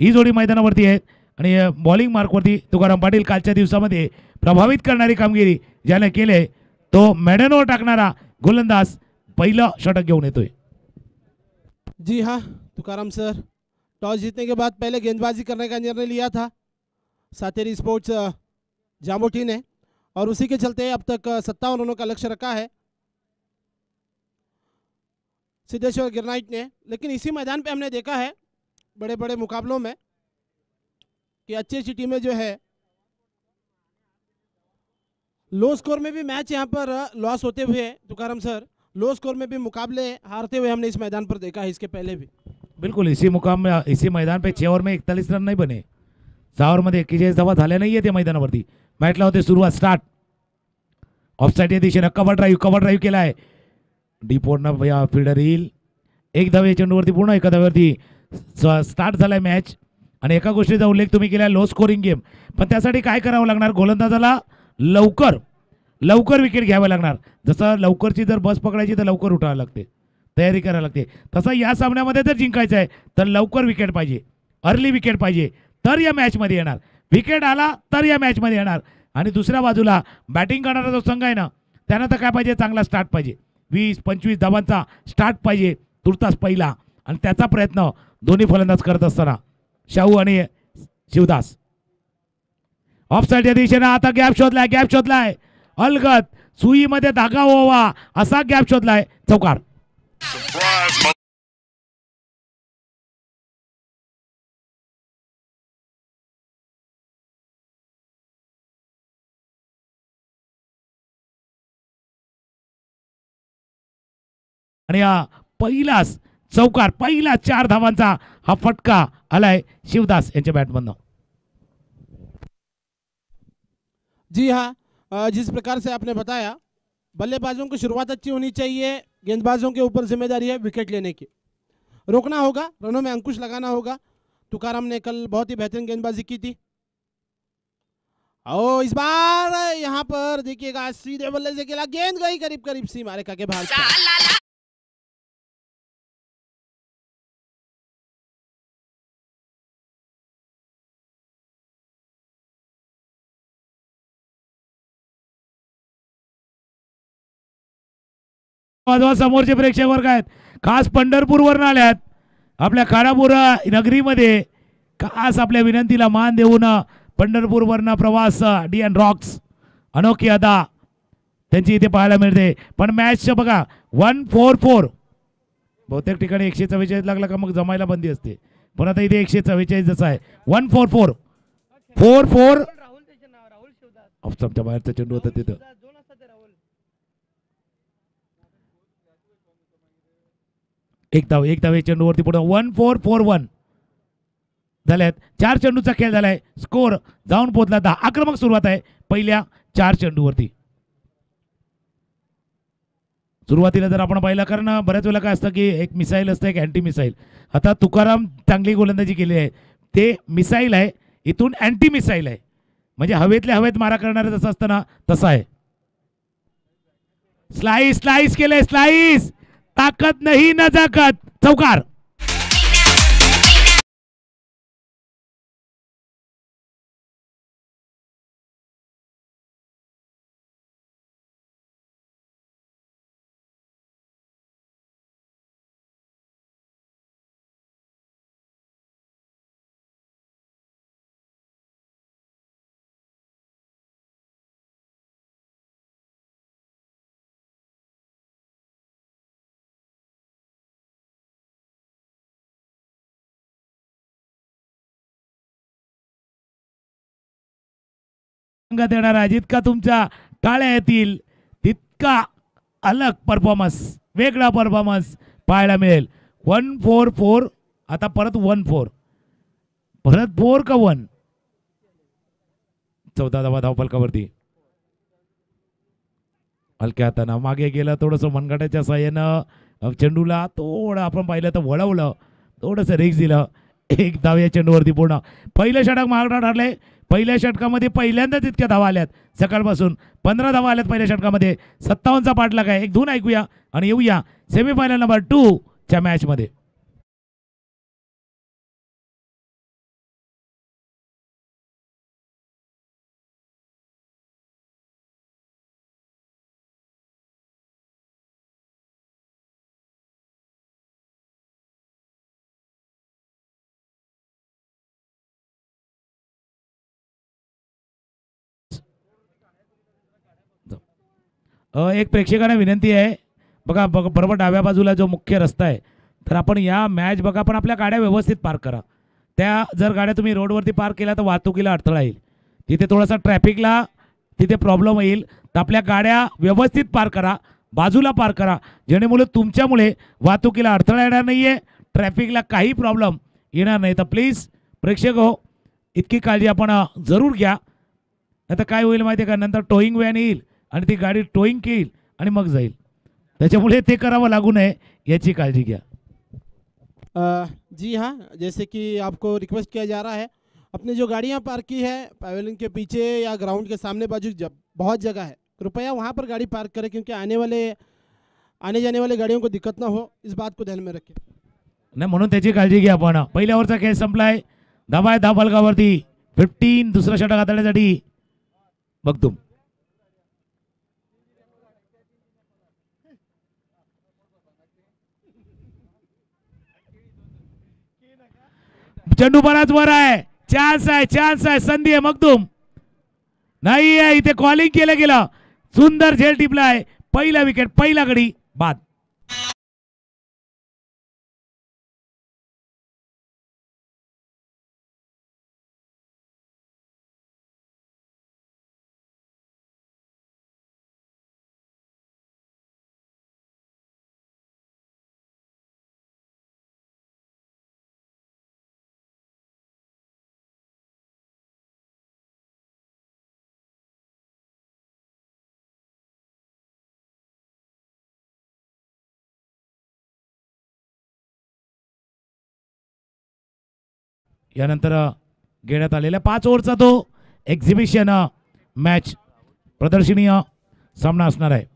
ही जोडी मैदानावरती आहे. आणि बॉलिंग मार्कवरती तुकाराम पाटील कालच्या दिवसामध्ये प्रभावित करणारी कामगिरी ज्याने केले तो मॅडनवर टाकणारा गोलंदाज पहिलं षटक घेऊन येतोय. जी हाँ तुकाराम सर, टॉस जीतने के बाद पहले गेंदबाजी करने का निर्णय लिया था सातेरी स्पोर्ट्स जामोटी ने, और उसी के चलते अब तक 57 रनों का लक्ष्य रखा है सिद्धेश्वर गिरनाइट ने। लेकिन इसी मैदान पे हमने देखा है बड़े बड़े मुकाबलों में कि अच्छी अच्छी टीमें जो है लो स्कोर में भी मैच यहाँ पर लॉस होते हुए, तुकाराम सर लो स्कोर में भी मुकाबले हारते हुए हमने इस मैदान पर देखा है इसके पहले भी। बिल्कुल इसी मुकाम में इसी मैदान पे 6 ओव्हर में 41 रन नाही बने, 6 ओव्हरमध्ये 41 धावा झाल्या नाहीये त्या मैदानावरती. मॅचला होते सुरुवात स्टार्ट ऑफसाईड या दिशेनं कव्हर ड्राईव्ह केलाय डीपोर्टनं या फिल्डर येईल. एक धावे चेंडूवरती पूर्ण एका धाव्यावरती स्टार्ट झालाय मॅच. आणि एका गोष्टीचा उल्लेख तुम्ही केला लो स्कोरिंग गेम, पण त्यासाठी काय करावं लागणार गोलंदाजाला लवकर विकेट घ्यावं लागणार. जसं लवकरची जर बस पकडायची तर लवकर उठावं लागते, तयारी करायला लागते. तसं या सामन्यामध्ये जर जिंकायचं आहे तर लवकर विकेट पाहिजे, अर्ली विकेट पाहिजे तर या मॅचमध्ये येणार. विकेट आला तर या मॅचमध्ये येणार. आणि दुसऱ्या बाजूला बॅटिंग करणारा जो संघ आहे ना त्यानं तर काय पाहिजे चांगला स्टार्ट पाहिजे, 20-25 धावांचा स्टार्ट पाहिजे तुर्तास पहिला. आणि त्याचा प्रयत्न दोन्ही फलंदाज करत असताना शाहू आणि शिवदास. ऑफसाईड या दिशेनं आता गॅप शोधलाय अलगत सुईमध्ये धागा व्हावा असा गॅप शोधलाय चौकार. आणि हा पहिलाच चौकार, पहिला 4 धावांचा हा फटका आलाय शिवदास यांच्या बॅटमधनं. जी हाँ, जिस प्रकार से आपने बताया बल्लेबाजों की शुरुआत अच्छी होनी चाहिए, गेंदबाजों के ऊपर जिम्मेदारी है विकेट लेने की, रोकना होगा, रनों में अंकुश लगाना होगा. तुकाराम ने कल बहुत ही बेहतरीन गेंदबाजी की थी. इस बार यहाँ पर देखिएगा सीधे बल्ले से खेला, गेंद गई करीब सीमा रेखा के बाहर. समोरचे प्रेक्षक वर्ग आहेत खास पंढरपूरवरून आल्यात आपल्या खानापूर नगरीमध्ये. खास आपल्या विनंतीला मान देऊन पंढरपूरवरनं प्रवास DN रॉक्स अनोखी अदा त्यांची इथे पाहायला मिळते. पण मॅचचं बघा 144 बहुतेक ठिकाणी 144 लागला का मग जमायला बंदी असते, पण आता इथे 144 जसं आहे 144 44 ऑफस्टंपच्या बाहेरचा चेंडू होता तिथं. एक धाव चेंडूवरती पुढे 1441 झाल्यात. 4 चेंडूचा खेळ झालाय, स्कोर जाऊन पोहोचला 10. आक्रमक सुरुवात आहे पहिल्या 4 चेंडूवरती. सुरुवातीला जर आपण पाहिलं कारण बऱ्याच वेळेला काय असतं की एक मिसाईल असतं एक अँटी मिसाईल. आता तुकाराम चांगली गोलंदाजी केली आहे, ते मिसाईल आहे इथून अँटी मिसाईल आहे, म्हणजे हवेतल्या हवेत मारा करणारे जसं असतं ना तसं आहे. स्लाइस केलंय, स्लाइस ताकद नाही नजाकत चौकार. देणारा जितका तुमच्या टाळ्या येतील तितका अलग परफॉर्मन्स, वेगळा परफॉर्मन्स पाहायला मिळेल. 144 आता परत 14 परत 4 का 1 14 धावा धावफलकावरती. हलक्या हातानं मागे गेलं थोडंसं मनगटाच्या साह्यानं चेंडूला थोडं आपण पाहिलं तर वळवलं, थोडंसं रिक्स दिलं. 1 धाव या चेंडूवरती पूर्ण. पहिलं षटक महागडा ठरले. पहिल्या षटकामध्ये पहिल्यांदा तितक्या धावा आल्यात सकाळपासून 15 धावा आल्यात पहिल्या षटकामध्ये. 57चा पाठलाग आहे. एक धून ऐकूया आणि येऊया सेमीफायनल नंबर 2 च्या मॅचमध्ये. एक प्रेक्षकांना विनंती आहे, बघा बरोबर डाव्या बाजूला जो मुख्य रस्ता आहे, तर आपण या मॅच बघा पण आपल्या गाड्या व्यवस्थित पार्क करा. त्या जर गाड्या तुम्ही रोडवरती पार्क केल्या तर वाहतुकीला अडथळा येईल. तिथे थोडासा ट्रॅफिकला तिथे प्रॉब्लेम येईल. तर आपल्या गाड्या व्यवस्थित पार्क करा, बाजूला पार्क करा, जेणेमुळे तुमच्यामुळे वाहतुकीला अडथळा येणार नाही आहे, ट्रॅफिकला काही प्रॉब्लेम येणार नाही. तर प्लीज प्रेक्षक हो, इतकी काळजी आपण जरूर घ्या. नाही तर काय होईल माहिती आहे का, नंतर टोईंग व्हॅन येईल आणि ती गाडी टोईंग येईल आणि मग जाईल. त्याच्यामुळे ते करावं लागू नये याची काळजी घ्या. जी हाँ, जैसे कि आपको रिक्वेस्ट किया जा रहा है, अपने जो गाड़ियाँ पार्क की है पैवेलियन के पीछे या ग्राउंड के सामने बाजू बहुत जगह है, कृपया वहाँ पर गाड़ी पार्क करें, क्योंकि आने जाने वाले गाड़ियों को दिक्कत ना हो, इस बात को ध्यान में रखें. नाही म्हणून त्याची काळजी घ्या. आपण पहिल्या ओव्हरचा खेळ संपलाय. धाबा आहे 10 फलकावरती 15. दुसरा षटक हाताळण्यासाठी बघतुम. चेंडू बराच वर आहे, चान्स आहे, संधी आहे. मगदुम नाही आहे, इथे कॉलिंग केलं गेलं. सुंदर झेल टिपलाय. पहिला विकेट, पहिला गडी बाद. यानंतर घेण्यात आलेल्या 5 ओव्हरचा तो एक्झिबिशन मॅच प्रदर्शनीय सामना असणार आहे.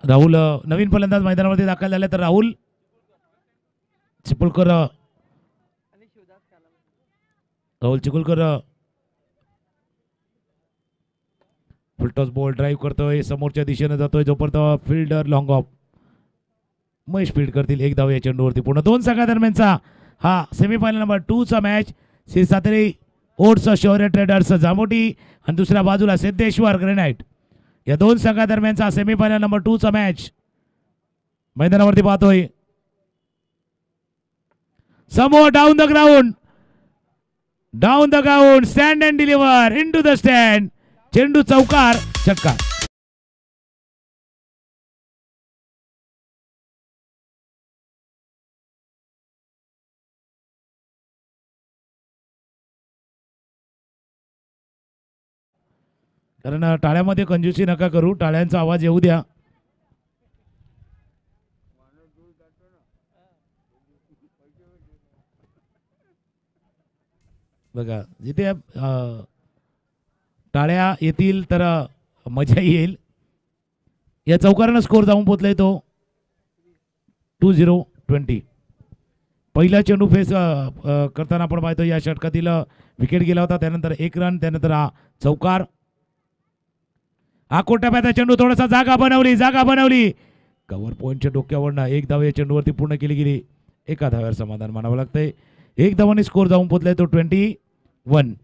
राहुल नवीन फलंदाज मैदानावरती दाखल झाले. तर Rahul Chiplunkar full toss ball drive करतोय, समोरच्या दिशेने जातोय, जोपर्यंत fielder long of. Mahesh field करतील. एक धाव या चेंडूवरती. पूर्ण 2 संघादरम्यानचा हा सेमीफायनल नंबर 2 चा मॅच. श्री सातेरी ओट्स शौर्य ट्रेडर्स जामोटी आणि दुसऱ्या बाजूला सिद्धेश्वर ग्रेनाइट या 2 संघादरम्यानचा सेमीफायनल नंबर 2 चा मॅच मैदानावरती पाहतोय. समोर down the ground stand and deliver into the stand. चेंडू चौकार, षटकार. कारण टाळ्यामध्ये कंजूसी नका करू, टाळ्यांचा आवाज येऊ द्या. बघा जिथे टाळ्या येतील तर मजा येईल. या चौकारानं स्कोर जाऊन पोचलाय तो 20-20. पहिला चेंडू फेस करताना आपण पाहतो या षटकातील विकेट गेला होता, त्यानंतर 1 रन, त्यानंतर हा चौकार. आकोटाप्याचा चेंडू थोडासा जागा बनवली कव्हर पॉईंटच्या डोक्यावरनं 1 धाव या चेंडूवरती पूर्ण केली गेली. एका धाव्यावर समाधान मानावं लागतंय. 1 धावांनी स्कोर जाऊन पोचलाय तो 21.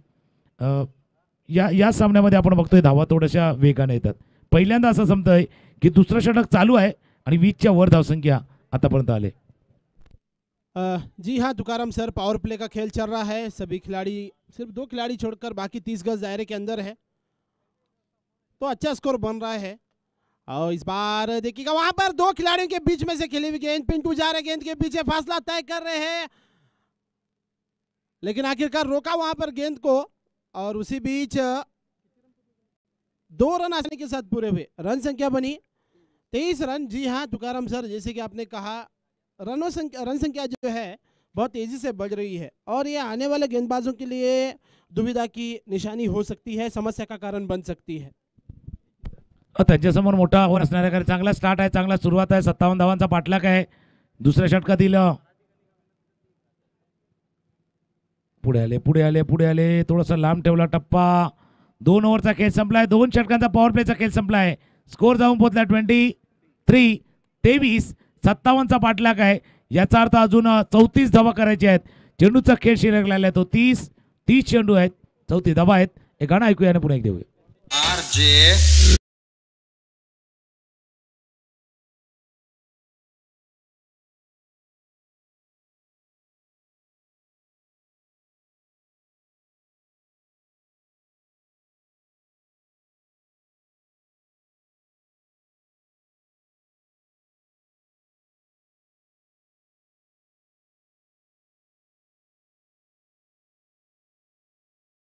या सामन्यामध्ये आपण बघतोय धावा थोड्याशा वेगाने येतात. पहिल्यांदा असं समजतंय की दुसरं षटक चालू आहे आणि 20च्या वर धावसंख्या आतापर्यंत आले. जी हाँ तुकाराम सर, पावर प्ले का खेल चल रहा है. सभी खिलाड़ी, सिर्फ 2 खिलाड़ी छोड़कर बाकी 30 गज दायरे के अंदर है, तो अच्छा स्कोर बन रहा है. और इस बार देखिएगा वहां पर 2 खिलाड़ियों के बीच में से खेली हुई गेंद, पिंटू जा रहे गेंद के पीछे, फासला तय कर रहे हैं, लेकिन आखिरकार रोका वहां पर गेंद को. और उसी बीच 2 रन आसानी के साथ पूरे हुए. रन संख्या बनी 23 रन. जी हाँ तुकाराम सर, जैसे कि आपने कहा रन संख्या जो है बहुत तेजी से बढ़ रही है और ये आने वाले गेंदबाजों के लिए दुविधा की निशानी हो सकती है, समस्या का कारण बन सकती है. त्यांच्यासमोर मोठा आव्हान असणाऱ्या चांगला स्टार्ट आहे, चांगला सुरुवात आहे. 57 धावांचा पाठलाग आहे दुसऱ्या षटकातील. पुढे आले थोडासा लांब ठेवला टप्पा. 2 ओव्हरचा खेळ संपलाय. 2 षटकांचा पॉवर प्लेचा खेळ संपलाय. स्कोर जाऊन पोहोचला 23-23. 57चा पाठलाग आहे. याचा अर्थ अजून 34 धावा करायचे आहेत. चेंडूचा खेळ शिल्लक लागलाय तो 30 चेंडू आहेत, 34 धावा आहेत. हे गाणं ऐकूया आणि पुन्हा एक देऊया.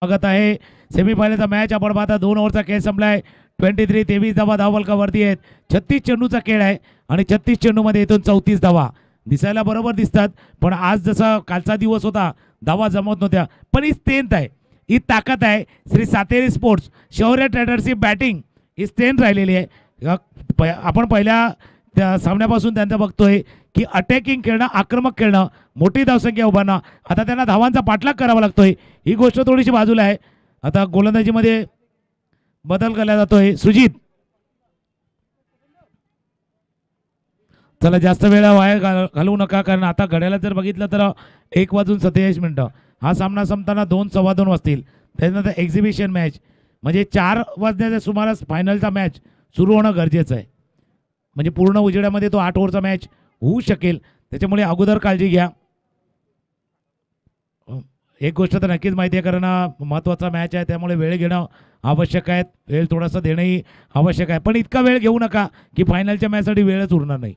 स्वागत आहे. सेमीफायनलचा मॅच आपण पाहता. 2 ओव्हरचा खेळ संपलाय. 23 धावा धावफलकावरती आहेत. 36 चेंडूचा खेळ आहे आणि 36 चेंडूमध्ये येथून 34 धावा दिसायला बरोबर दिसतात. पण आज जसा कालचा दिवस होता धावा जमत नव्हत्या, पण ही स्ट्रेंथ आहे, ही ताकद आहे. श्री सातेरी स्पोर्ट्स शौर्य ट्रेडर्सची बॅटिंग ही स्ट्रेंथ राहिलेली आहे. आपण पहिल्या त्या सामन्यापासून त्यांचं बघतोय की अटॅकिंग खेळणं, आक्रमक खेळणं, मोठी धावसंख्या उभारणं. आता त्यांना धावांचा पाठलाग करावा लागतोय. ही गोष्ट थोडीशी बाजूला आहे. आता गोलंदाजीमध्ये बदल केला जातोय. सुजित, चला जास्त वेळ वाया घालवू नका, कारण आता घड्याला जर बघितलं तर 1:47 हा सामना संपताना 2 सव्वा 2 वाजतील. त्यानंतर एक्झिबिशन मॅच म्हणजे 4 वाजण्याच्या सुमारास फायनलचा मॅच सुरू होणं गरजेचं आहे. म्हणजे पूर्ण उजेडामध्ये तो 8 ओव्हरचा मॅच होऊ शकेल. त्याच्यामुळे अगोदर काळजी घ्या. एक गोष्ट तर नक्कीच माहिती आहे, कारण महत्त्वाचा मॅच आहे, त्यामुळे वेळ घेणं आवश्यक आहे. वेळ थोडासा देणंही आवश्यक आहे, पण इतका वेळ घेऊ नका की फायनलच्या मॅचसाठी वेळच उरणार नाही.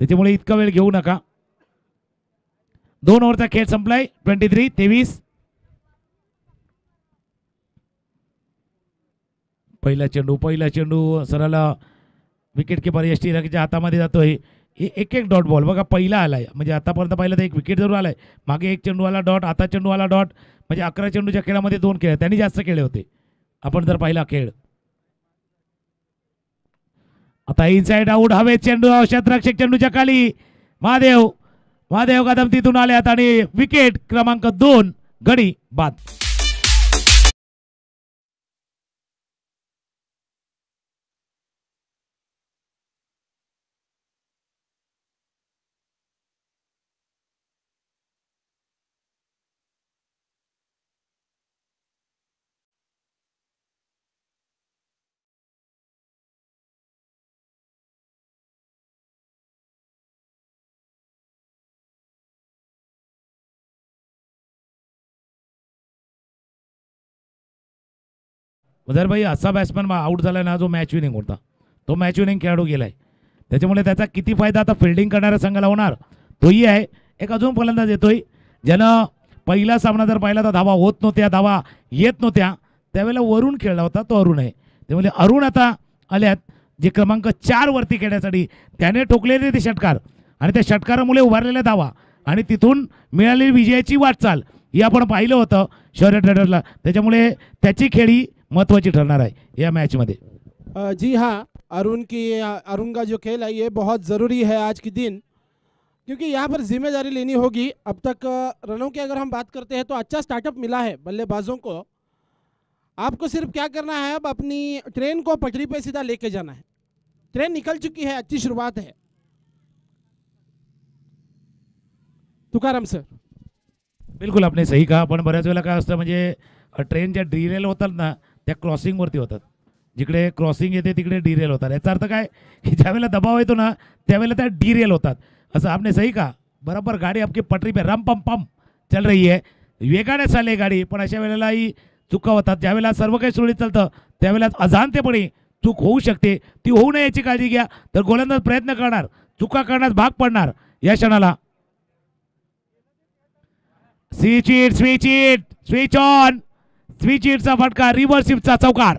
त्याच्यामुळे इतका वेळ घेऊ नका. 2 ओव्हरचा खेळ संपलाय. 23-23. पहिला चेंडू सरळ विकेट किपर एस टी राकीच्या हातामध्ये जातोय. एक डॉट बॉल बघा पहिला आलाय, म्हणजे आतापर्यंत पाहिलं तर एक विकेट जरूर आलाय. मागे 1 चेंडूवाला डॉट, आता चेंडूवाला डॉट. म्हणजे 11 चेंडूच्या खेळामध्ये 2 खेळ, त्यांनी जास्त खेळले होते आपण जर पाहिला खेळ. आता इनसाइड आउट हवेत चेंडू, क्षेत्ररक्षक चेंडूच्या खाली. महादेव कदम तिथून आल्यात आणि विकेट क्रमांक 2 गडी बाद. जर भाई असा बॅट्समॅन आउट झाला ना जो मॅच विनिंग होता, तो मॅच विनिंग खेळाडू गेलाय. त्याच्यामुळे त्याचा किती फायदा आता फिल्डिंग करणाऱ्या संघाला होणार तोही आहे. एक अजून फलंदाज येतोय ज्यानं पहिला सामना जर पाहिला तर धावा होत नव्हत्या, धावा येत नव्हत्या, त्यावेळेला वरुण खेळला होता, तो अरुण आहे. त्यामुळे अरुण आता आल्यात जे क्रमांक 4 वरती खेळण्यासाठी. त्याने ठोकलेले ते षटकार आणि त्या षटकारामुळे उभारलेल्या धावा आणि तिथून मिळालेली विजयाची वाटचाल ही आपण पाहिलं होतं शौर्य ट्रेडर्सला. त्याच्यामुळे त्याची खेळी महत्वाची ठरणार आहे या मैच में। जी हाँ, अरुण का जो खेल है ये बहुत ज़रूरी है आज के दिन, क्योंकि यहाँ पर जिम्मेदारी लेनी होगी। अब तक रनों की अगर हम बात करते हैं तो अच्छा स्टार्टअप मिला है बल्लेबाजों को। आपको सिर्फ क्या करना है, अब अपनी ट्रेन को पटरी पे सीधा लेके जाना है। ट्रेन निकल चुकी है, अच्छी शुरुआत है। तुकाराम सर। बिल्कुल आपने सही कहा, पण बऱ्याच वेळेला काय असतं म्हणजे ट्रेन ज्या डिरेल होतात ना त्या क्रॉसिंगवरती होतात, जिकडे क्रॉसिंग येते तिकडे डिरेल होतात। याचा अर्थ काय की ज्यावेळेला दबाव येतो ना त्यावेळेला त्या डिरेल होतात। असं आपने सही कहा, बराबर गाड़ी आपकी पटरी पे रम पम पम चल रही है, वेगाने चालली गाडी, पण अशा वेळेला ही चुका होतात। ज्यावेळेला सर्व काही सुरळीत चालतं त्यावेळेला अजाणतेपणी चूक होऊ शकते, ती होऊ नये याची काळजी घ्या। तर गोलंदाज प्रयत्न करणार, चुका करण्यास भाग पडणार या क्षणाला। Switch it switch it switch on, switch इटचा फटका, रिव्हर्स स्विपचा चौकार।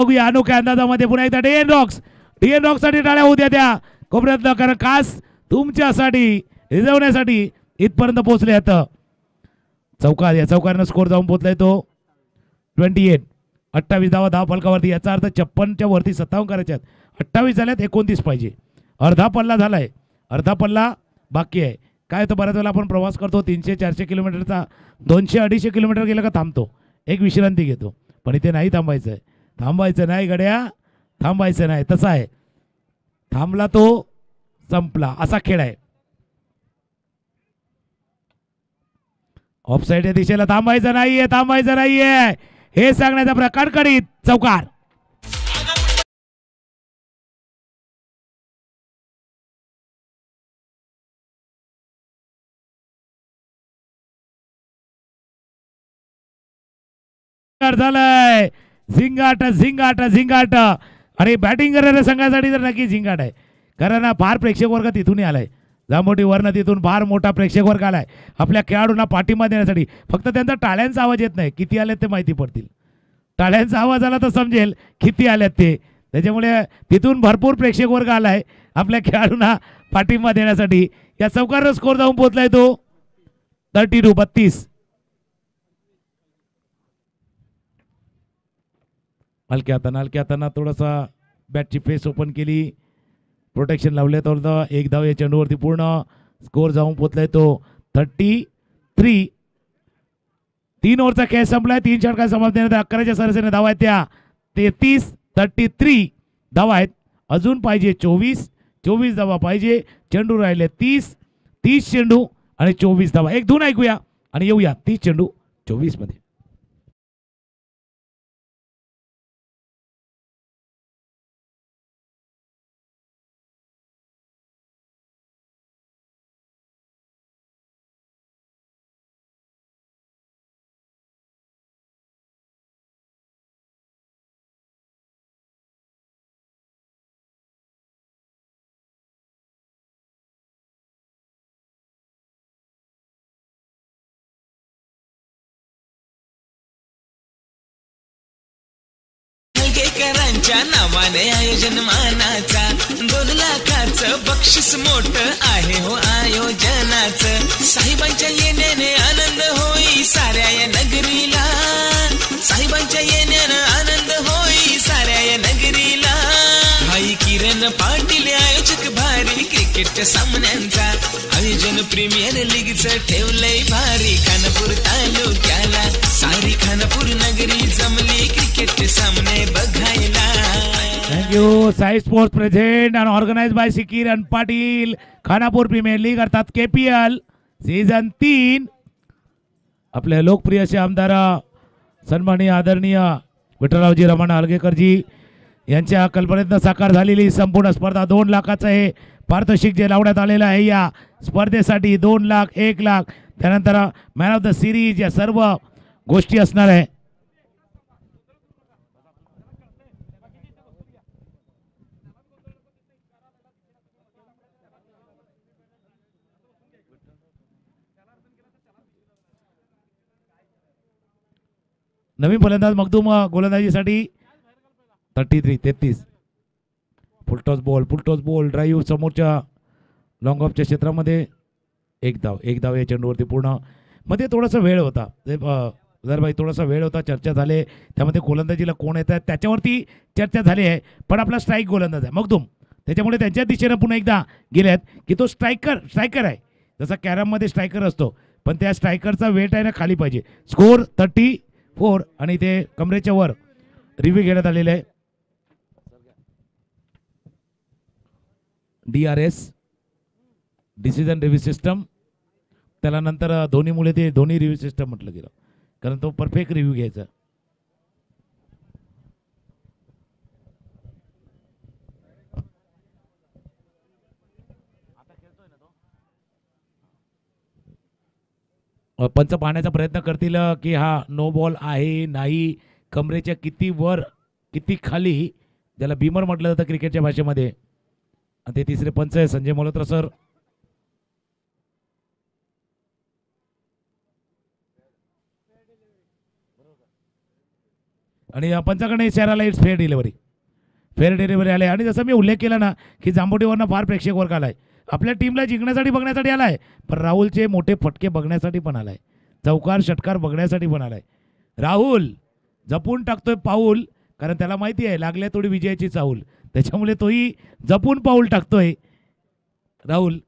बघूया अनोख्या अंदाजामध्ये पुन्हा एकदा डीएन रॉक्स साठी टाळ्या होऊ द्या त्या कोपऱ्यातलं, कारण खास तुमच्यासाठी रिझवण्यासाठी इथपर्यंत पोहोचले आहेत. चौकार, या चौकारानं स्कोर जाऊन पोहोचलाय तो 28. 28 धावा फलकावरती, याचा अर्थ 56च्या वरती 57 करायचे आहेत. 28 झाल्यात, 29 पाहिजे. अर्धा पल्ला झालाय, अर्धा पल्ला बाकी आहे. काय होतं, बऱ्याच वेळेला आपण प्रवास करतो 300-400 किलोमीटरचा, 200-250 किलोमीटर गेलं का थांबतो, एक विश्रांती घेतो. पण इथे नाही थांबायचं आहे, थांबायचं नाही गड्या, थांबायचं नाही. तसा आहे, थांबला तो संपला, असा खेळ आहे. ऑफसाईडच्या दिशेला थांबायचं नाहीये, थांबायचं नाहीये, हे सांगण्याचा प्रकार. कडकडीत चौकार. झालंय झिंगाट झिंगाट झिंगाट. आणि बॅटिंग करणाऱ्या संघासाठी तर नक्की झिंगाट आहे, कारण फार प्रेक्षक वर्ग तिथूनही आलाय, जांभोटी वर्ण तिथून फार मोठा प्रेक्षक वर्ग आलाय आपल्या खेळाडूंना पाठिंबा देण्यासाठी. फक्त त्यांचा टाळ्यांचा आवाज येत नाही, किती आलेत ते माहिती पडतील. टाळ्यांचा आवाज आला तर समजेल किती आलेत ते. त्याच्यामुळे तिथून भरपूर प्रेक्षक वर्ग आलाय आपल्या खेळाडूंना पाठिंबा देण्यासाठी. या चौकार स्कोर जाऊन पोहोचलाय तो 32. हलक्या हाताना थोडासा बॅटची फेस ओपन केली, प्रोटेक्शन लावले तर एक धाव या चेंडूवरती पूर्ण. स्कोर जाऊन पोहोचलाय तो 33. 3 ओव्हरचा खेळ संपलाय, 3 षटकार समाप्त. 11च्या सरासरीने धावा आहेत त्या 33 धावा आहेत. अजून पाहिजे 24 धावा पाहिजे. चेंडू राहिले 30 चेंडू आणि 24 धावा. एक धून ऐकूया आणि येऊया 30 चेंडू 24 मध्ये. हलगेकरांच्या नावाने आयोजन मानाचा 2 लाखाचं बक्षीस मोठं आहे हो आयोजनाचं. साहेबांच्या येण्याने आनंद होई साऱ्या या नगरीला, साहेबांच्या येण्यानं आनंद होई साऱ्या या नगरीला. भाई किरण पाटील आयोजक भारी क्रिकेटच्या सामन्यांचा, आयोजन प्रीमियर लीगचं ठेवलंय भारी. खानापूर तालुक्याला सारी खानापूर नगरी जमली क्रिकेटचे सामने बघायला. Thank you. Sai sports present and organise by Kiran Patil. Khanapur premier league अर्थात KPL सीझन 3. आपले लोकप्रिय असे आमदार सन्माननीय आदरणीय विठ्ठलरावजी रमण हलगेकरजी यांच्या कल्पनेतनं साकार झालेली संपूर्ण स्पर्धा 2 लाखाचं हे पारितोषिक जे लावण्यात आलेलं आहे या स्पर्धेसाठी. 2 लाख, 1 लाख, त्यानंतर मॅन ऑफ द सिरीज, या सर्व गोष्टी असणार आहे. नवीन फलंदाज मखदूम गोलंदाजीसाठी 33. फुलटॉस बॉल ड्राईव्ह समोरच्या लॉंग ऑफच्या क्षेत्रामध्ये. एक धाव या चेंडूवरती पूर्ण. मध्ये थोडासा वेळ होता भाई, थोडासा वेळ होता, चर्चा झाली त्यामध्ये गोलंदाजीला कोण येतात त्याच्यावरती चर्चा झाली आहे. पण आपला स्ट्राईक गोलंदाज आहे मखदूम, त्याच्यामुळे त्यांच्या दिशेनं पुन्हा एकदा गेले आहेत की तो स्ट्रायकर आहे. जसा कॅरममध्ये स्ट्रायकर असतो, पण त्या स्ट्रायकरचा वेट आहे ना खाली पाहिजे. स्कोर 34 आणि ते कमरेच्या वर रिव्ह्यू घेण्यात आलेले आहे. DRS डिसिजन रिव्ह्यू सिस्टम, त्याला नंतर धोनीमुळे ते धोनी रिव्ह्यू सिस्टम म्हटलं गेलं, कारण तो परफेक्ट रिव्ह्यू घ्यायचा. पंच पाहण्याचा प्रयत्न करतील की हा नो बॉल आहे नाही, कमरेच्या किती वर किती खाली, ज्याला बीमर म्हटलं जातं क्रिकेटच्या भाषेमध्ये. ते तिसरे पंच आहे संजय मल्होत्रा सर. आणि पंचाकडे इशाराला इट्स फेअर डिलिव्हरी आले. आणि जसं मी उल्लेख केला ना की जांभोटीवरनं फार प्रेक्षक वर्ग आलाय, आपल्या टीमला जिंकण्यासाठी बघण्यासाठी आलाय, पण राहुलचे मोठे फटके बघण्यासाठी पण आलाय, चौकार षटकार बघण्यासाठी पण आलाय. राहुल जपून टाकतोय पाऊल, कारण त्याला माहिती आहे लागल्या थोडी विजयाची चाहूल, त्याच्यामुळे तोही जपून पाऊल टाकतोय राहुल.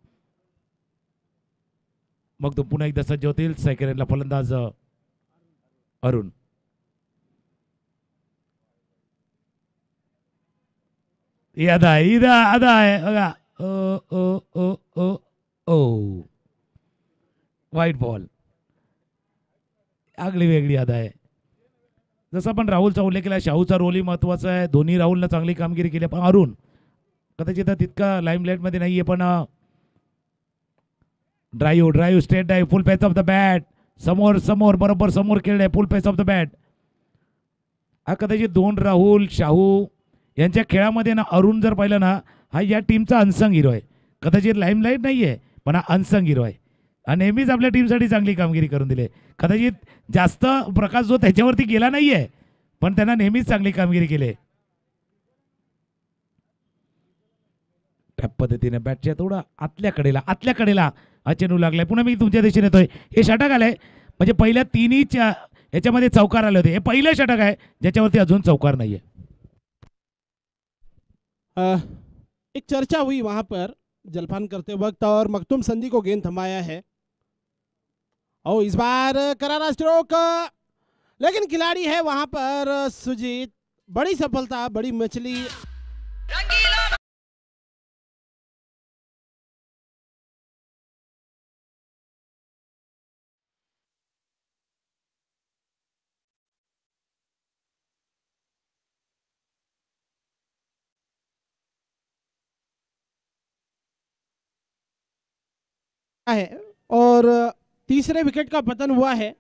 मग तो पुन्हा एकदा सज्ज होतील. सेकंडला फलंदाज अरुण. यादा आहे बघा. ओ वाईट बॉल, आगली वेगळी यादा आहे. जसं आपण राहुलचा उल्लेख केला, शाहूचा रोलही महत्वाचा आहे. दोन्ही राहुलनं चांगली कामगिरी केली, पण अरुण कदाचित तितका लाईमलाईटमध्ये नाही आहे, पण drive straight drive full pace off the bat, समोर बरोबर समोर खेळले, full pace off the bat. हा कदाचित दोन राहुल शाहू यांच्या खेळामध्ये ना अरुण जर पाहिलं ना, हा या टीमचा अनसंग हिरो आहे. कदाचित लाईमलाईट नाही आहे, पण हा अनसंग हिरो आहे. आणि नेहमीच आपल्या टीमसाठी चांगली कामगिरी करून दिली. कदाचित जास्त प्रकाश जो त्याच्यावरती गेला नाही आहे, पण त्यांना नेहमीच चांगली कामगिरी केली. त्या पद्धतीने बॅटच्या थोडा आतल्या कडेला हा चेंडू लागलाय. पुन्हा मी तुमच्या दिशेने येतोय. हे षटक आलंय, म्हणजे पहिल्या तिन्ही याच्यामध्ये चौकार आले होते. हे पहिलं षटक आहे ज्याच्यावरती अजून चौकार नाहीये. एक चर्चा हुई वहां पर जलपान करते वक्त और मखतूम संधी को गेंद थमाया है और इस बार करारा स्ट्रोक, लेकिन खिलाड़ी है वहां पर सुजीत. बड़ी सफलता, बड़ी मछली. है और तीसरे विकेट का पतन हुआ है.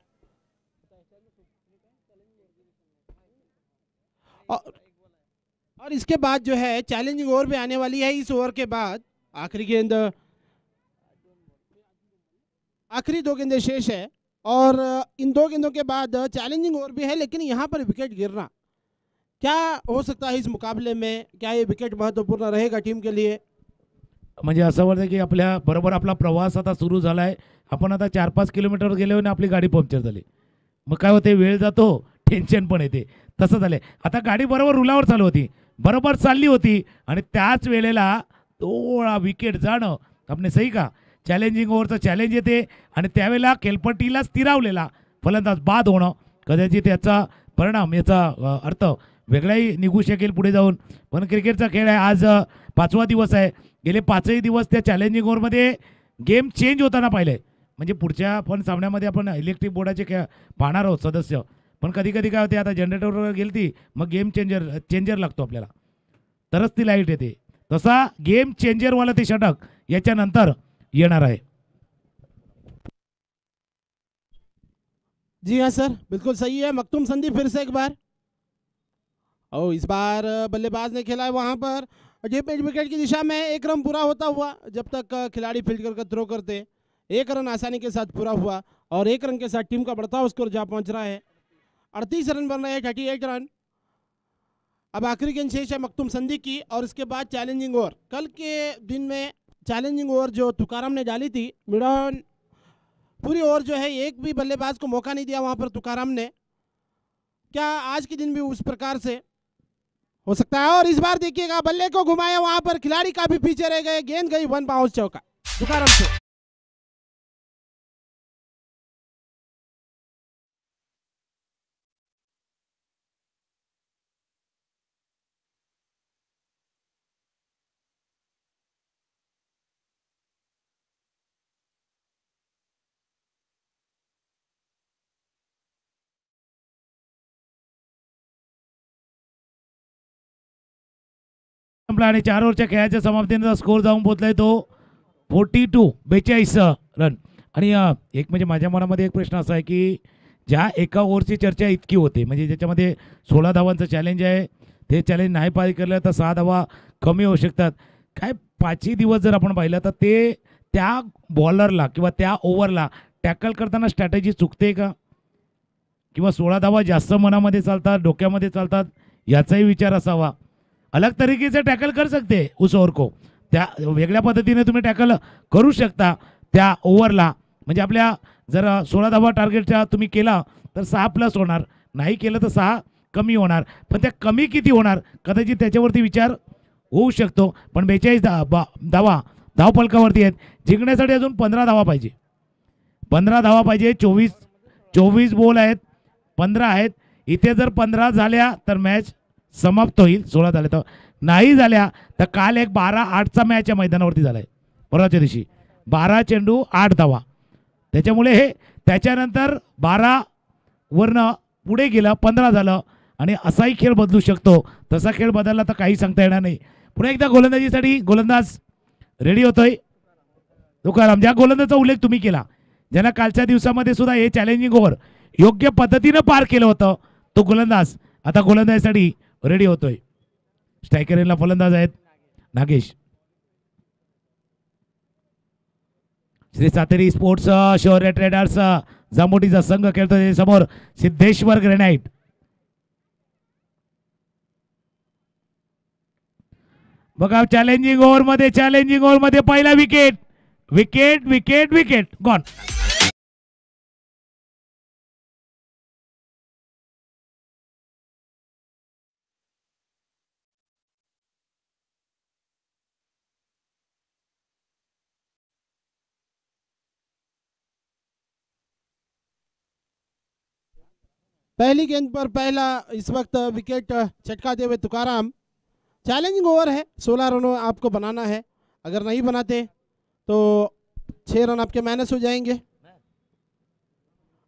और इसके बाद जो है चैलेंजिंग ओवर भी आने वाली है. इस ओवर के बाद आखिरी गेंद, आखिरी दो गेंदें शेष है और इन दो गेंदों के बाद चैलेंजिंग ओवर भी है. लेकिन यहाँ पर विकेट गिरना क्या हो सकता है इस मुकाबले में? क्या ये विकेट महत्वपूर्ण रहेगा टीम के लिए? म्हणजे असं वाटतं की आपल्या बरोबर आपला प्रवास आता सुरू झाला आहे. आपण आता 4-5 किलोमीटर गेलो आणि आपली गाडी पंक्चर झाली. मग काय होते, वेळ जातो, टेन्शन पण येते. तसं झालंय. आता गाडी बरोबर रुलावर चालू होती, बरोबर चालली होती आणि त्याच वेळेला थोडा विकेट जाणं आपणे सही का. चॅलेंजिंग ओव्हरचं चॅलेंज येते आणि त्यावेळेला खेळपट्टीला स्थिरावलेला फलंदाज बाद होणं, कदाचित याचा परिणाम, याचा अर्थ वेगळाही निघू शकेल पुढे जाऊन. पण क्रिकेटचा खेळ आहे. आज 5वा दिवस आहे. गेले 5ही दिवस त्या चॅलेंजिंग ओव्हरमध्ये गेम चेंज होताना पाहिले. म्हणजे पुढच्या पण सामन्यामध्ये आपण इलेक्ट्रिक बोर्डाचे पाहणार आहोत सदस्य, पण कधी कधी काय होते, आता जनरेटरवर गेली ती, मग गेम चेंजर लागतो आपल्याला, तरच ती लाईट येते. तसा गेम चेंजरवाला ते षटक याच्यानंतर येणार आहे. जी हाँ सर, बिल्कुल सही है. मखतूम संधी फिर से एक बार, और इस बार बल्लेबाज ने खेला है वहां पर डीप मिड विकेट की दिशा में. एक रन पूरा होता हुआ, जब तक खिलाड़ी फील्ड कर थ्रो करते, एक रन आसानी के साथ पूरा हुआ और एक रन के साथ टीम का बढ़ता स्कोर जा पहुंच रहा है. 38 रन बन रहे हैं, 38 रन. अब आखिरी गेंद शेष है मखतूम संधी की और इसके बाद चैलेंजिंग ओवर. कल के दिन में चैलेंजिंग ओवर जो तुकाराम ने डाली थी, मिड ऑन पूरी ओवर जो है एक भी बल्लेबाज को मौका नहीं दिया वहां पर तुकाराम ने. क्या आज के दिन भी उस प्रकार से हो सकता है? और इस बार देखिएगा बल्ले को घुमाया, वहां पर खिलाड़ी काफी पीछे रह गए, गेंद गई 1 बाउंस चौका तुकाराम से. आणि 4 ओव्हरच्या खेळाच्या समाप्तीनंतर स्कोर जाऊन पोहोचलाय तो 42 रन. आणि एक म्हणजे माझ्या मनामध्ये एक प्रश्न असा आहे की ज्या एका ओव्हरची चर्चा इतकी होते, म्हणजे ज्याच्यामध्ये 16 धावांचं चॅलेंज आहे, ते चॅलेंज नाही पार केलं तर 6 धावा कमी होऊ शकतात. काय 5ही दिवस जर आपण पाहिलं तर ते त्या बॉलरला किंवा त्या ओव्हरला टॅकल करताना स्ट्रॅटेजी चुकते का? किंवा 16 धावा जास्त मनामध्ये चालतात, डोक्यामध्ये चालतात, याचाही विचार असावा. अलग तरीके से टॅकल कर सकते उस ओव्हर को, त्या वेगळ्या पद्धतीने तुम्ही टॅकल करू शकता त्या ओव्हरला. म्हणजे आपल्या जर 16 धावा टार्गेटच्या तुम्ही केला तर 6+ होणार, नाही केलं तर 6 कमी होणार. पण त्या कमी किती होणार कदाचित त्याच्यावरती विचार होऊ शकतो. पण 42 धावा धावफलकावरती आहेत. जिंकण्यासाठी अजून 15 धावा पाहिजे, 15 धावा पाहिजे. 24 बॉल आहेत, 15 आहेत. इथे जर 15 झाल्या तर मॅच समाप्त होईल. 16 झाले तर नाही झाल्या तर काल एक 12-8चा मॅच या मैदानावरती झाला आहे परवाच्या दिवशी. 12 चेंडू 8 धावा. त्याच्यामुळे हे त्याच्यानंतर 12 वरनं पुढे गेलं, 15 झालं आणि असाही खेळ बदलू शकतो. तसा खेळ बदलला तर काही सांगता येणार नाही. पुन्हा एकदा गोलंदाजीसाठी गोलंदाज रेडी होतोय तुकाराम. ज्या गोलंदाजाचा उल्लेख तुम्ही केला, ज्यांना कालच्या दिवसामध्ये सुद्धा हे चॅलेंजिंग ओव्हर योग्य पद्धतीनं पार केलं होतं, तो गोलंदाज आता गोलंदाजीसाठी रेडी होतोय. स्ट्रायकर एंडला फलंदाज आहेत नागेश. श्री सातेरी स्पोर्ट्स शौर्य ट्रेडर्स जांबोटीचा संघ खेळतोय. समोर सिद्धेश्वर ग्रेनाइट. बघा चॅलेंजिंग ओव्हरमध्ये पहिला wicket wicket wicket wicket gone. पहली गेंद पर पहला इस वक्त विकेट चटकाते हुए तुकाराम. चैलेंजिंग ओवर है, 16 रनों आपको बनाना है. अगर नहीं बनाते तो 6 रन आपके माइनस हो जाएंगे.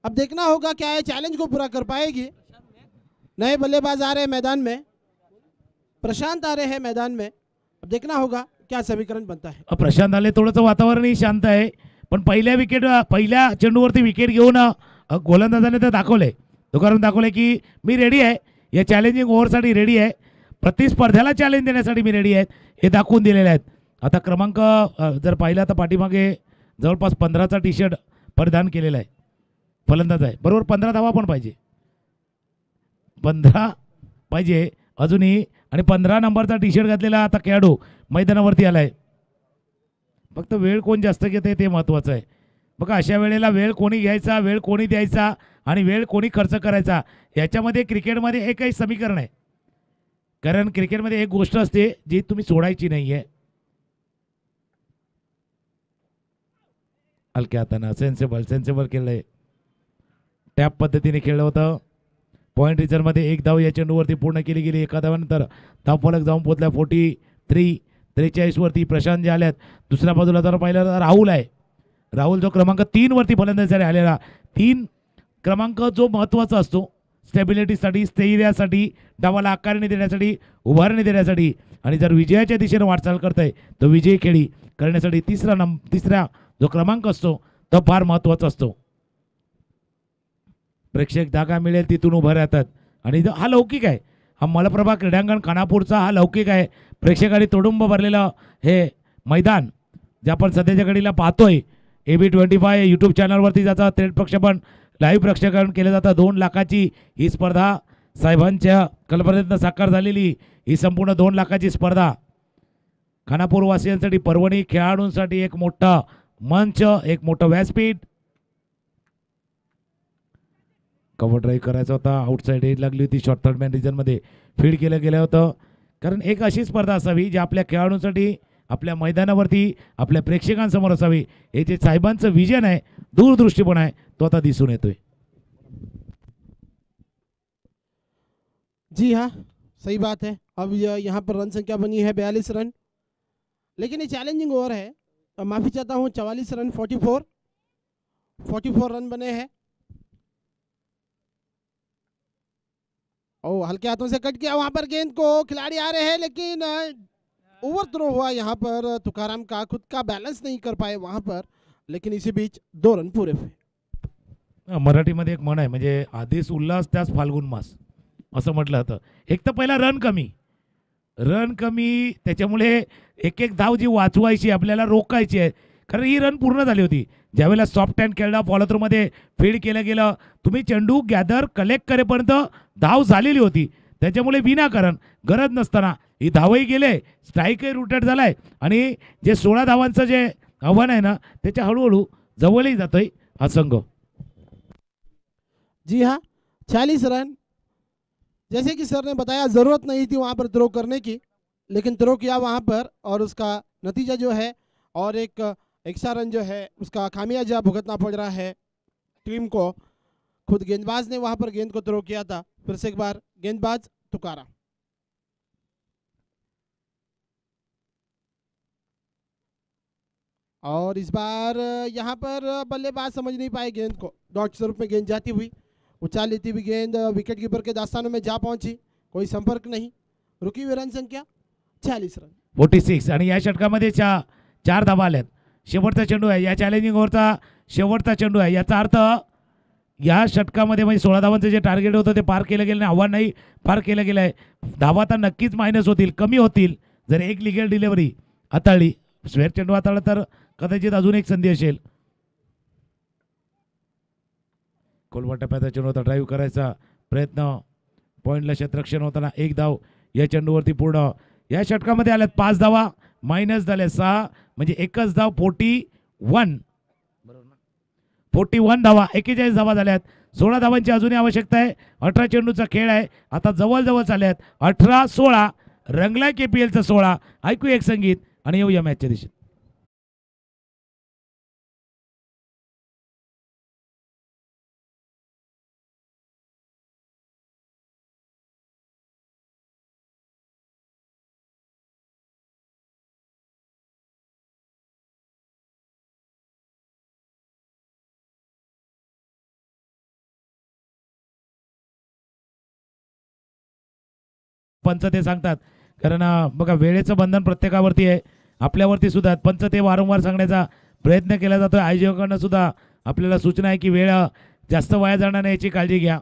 अब देखना होगा क्या है चैलेंज को पूरा कर पाएगी. नए बल्लेबाज आ रहे हैं मैदान में, प्रशांत आ रहे हैं मैदान में. अब देखना होगा क्या समीकरण बनता है. प्रशांत आले, थोडंसं वातावरणही शांत आहे. पण पहिल्या चेंडूवरती विकेट घेऊन गोलंदाजाने तर दाखवले, तुकाराम दाखवले की मी रेडी आहे, या चॅलेंजिंग ओव्हरसाठी रेडी आहे, प्रतिस्पर्ध्याला चॅलेंज देण्यासाठी मी रेडी आहे, हे दाखवून दिलेले आहेत. आता क्रमांक जर पाहिला तर पाठीमागे जवळपास 15चा टी शर्ट परिधान केलेला आहे फलंदाज आहे. बरोबर 15 धावा पण पाहिजे, 15 पाहिजे अजूनही. आणि 15 नंबरचा टी शर्ट घातलेला आता खेळाडू मैदानावरती आलाय. फक्त वेळ कोण जास्त घेते ते महत्त्वाचं आहे. बघा अशा वेळेला वेळ कोणी घ्यायचा, वेळ कोणी द्यायचा आणि वेळ कोणी खर्च करायचा, याच्यामध्ये क्रिकेटमध्ये एकही समीकरण आहे. कारण क्रिकेटमध्ये एक गोष्ट असते जी तुम्ही सोडायची नाही आहे. हलक्या हातानं सेन्सेबल खेळलंय, टॅप पद्धतीने खेळलं होतं. पॉईंट रिझर्वमध्ये एक धाव या चेंडूवरती पूर्ण केली गेली. एका धावानंतर धावफलक जाऊन पोहोचला 43 वरती प्रशांत जे आल्यात. दुसऱ्या बाजूला जर पाहिलं तर राहुल आहे. राहुल जो क्रमांक 3 वरती फलंदाजीसाठी आलेला, 3 क्रमांक जो महत्त्वाचा असतो स्टेबिलिटीसाठी, स्थैर्यासाठी, डावाला आकारणी देण्यासाठी, उभारणी देण्यासाठी. आणि जर विजयाच्या दिशेने वाटचाल करताय तर विजयी खेळी करण्यासाठी तिसरा जो क्रमांक असतो तो फार महत्त्वाचा असतो. प्रेक्षक जागा मिळेल तिथून उभं राहतात. आणि हा लौकिक आहे, हा मलप्रभा क्रीडांगण खानापूरचा हा लौकिक आहे. प्रेक्षकांनी तोडुंब भरलेलं हे मैदान जे आपण सध्याच्या घडीला पाहतोय, AB25 यूट्यूब चॅनलवरती ज्याचा थेट प्रक्षेपण लाईव्ह प्रक्षेपण केलं जातं. 2 लाखाची ही स्पर्धा, साहेबांच्या कल्पनेतनं साकार झालेली ही संपूर्ण 2 लाखाची स्पर्धा खानापूर वासियांसाठी, परभणी खेळाडूंसाठी एक मोठा मंच, एक मोठं व्यासपीठ. कव्हर ड्राईव्ह करायचा होता, आउटसाईड एज लागली होती, शॉर्ट थर्ड मॅन रिजनमध्ये फील्ड केलं गेलं होतं. कारण एक अशी स्पर्धा असावी जी आपल्या खेळाडूंसाठी, आपल्या मैदानावरती, आपल्या प्रेक्षकांसमोर असावी. हे जे साहेबांचं विजन आहे, दूरदृष्टीपण आहे, तो आता दिसून येतोय. जी हाँ, सही बात है. अब यहाँ पर रन संख्या बनी है 42 रन, लेकिन ये चैलेंजिंग ओवर है. माफ़ी चाहता हूँ, 44 रन 44 रन बने हैं. ओ हल्के हाथों से कट किया वहाँ पर गेंद को, खिलाड़ी आ रहे हैं लेकिन ओवर थ्रो हुआ यहाँ पर. तुकाराम का खुद का बैलेंस नहीं कर पाए वहाँ पर, लेकिन इसी बीच 2 रन पूरे हुए. मराठीमध्ये एक म्हण आहे, म्हणजे आधीच उल्हास त्यास फाल्गुन मास असं म्हटलं होतं. एक तर पहिला रन कमी, त्याच्यामुळे एक धाव जी वाचवायची आपल्याला रोखायची आहे. कारण ही रन पूर्ण झाली होती. ज्यावेळेला सॉफ्ट हँड खेळला फॉलो थ्रू मध्ये फील्ड केलं गेलं, तुम्ही चेंडू गॅदर कलेक्ट करेपर्यंत धाव झालेली होती, त्याच्यामुळे विनाकारण गरज नसताना ही धावही गेले, स्ट्राईकही रुटेड झालाय आणि जे 16 धावांचं जे आव्हान आहे ना त्याच्या हळूहळू जवळही जातोय हा संघ. जी हाँ, 46 रन. जैसे कि सर ने बताया ज़रूरत नहीं थी वहाँ पर थ्रो करने की, लेकिन थ्रो किया वहाँ पर और उसका नतीजा जो है और एक एक्स्ट्रा रन जो है उसका खामियाजा भुगतना पड़ रहा है टीम को. खुद गेंदबाज ने वहाँ पर गेंद को थ्रो किया था, फिर से एक बार गेंदबाज तुकारा. और इस बार यहाँ पर बल्लेबाज समझ नहीं पाए गेंद को. डॉट स्वरूप में गेंद जाती हुई, उछाल लेती हुई गेंद विकेट कीपर के दास्तानों में जा पहुंची, कोई संपर्क नहीं. रुकी हुई रन संख्या 46 रन. 46 आणि या षटकामध्ये 4 धावा आल्यात. शेवटचा चेंडू आहे, या चॅलेंजिंग ओव्हरचा शेवटचा चेंडू आहे. याचा अर्थ या षटकामध्ये म्हणजे 16 धावांचं जे टार्गेट होतं ते पार केलं गेलं नाही, आव्हान नाही पार केलं गेलं आहे. धावा तर नक्कीच मायनस होतील, कमी होतील जर एक लिगल डिलिव्हरी हाताळली. स्वेअर चेंडू हाताळला तर कदाचित अजून एक संधी असेल. खोलवा टप्प्याचा चेंडू होता, ड्राईव्ह करायचा प्रयत्न, पॉईंटला क्षेत्ररक्षण होताना 1 धाव या चेंडूवरती पूर्ण. या षटकामध्ये आल्यात 5 धावा, मायनस झाले 6 म्हणजे एकच धाव. 41 धावा, 41 धावा झाल्यात. 16 धावांची अजूनही आवश्यकता आहे. 18 चेंडूचा खेळ आहे, आता जवळ चालल्यात 18-16 रंगला KPLचा 16. ऐकू एक संगीत आणि येऊया मॅचच्या दिशेत. पंच ते सांगतात, कारण बघा वेळेचं बंधन प्रत्येकावरती आहे, आपल्यावरती सुद्धा. पंच ते वारंवार सांगण्याचा प्रयत्न केला जातोय. आयोजकांना सुद्धा आपल्याला सूचना आहे की वेळ जास्त वाया जाणार नाही याची काळजी घ्या.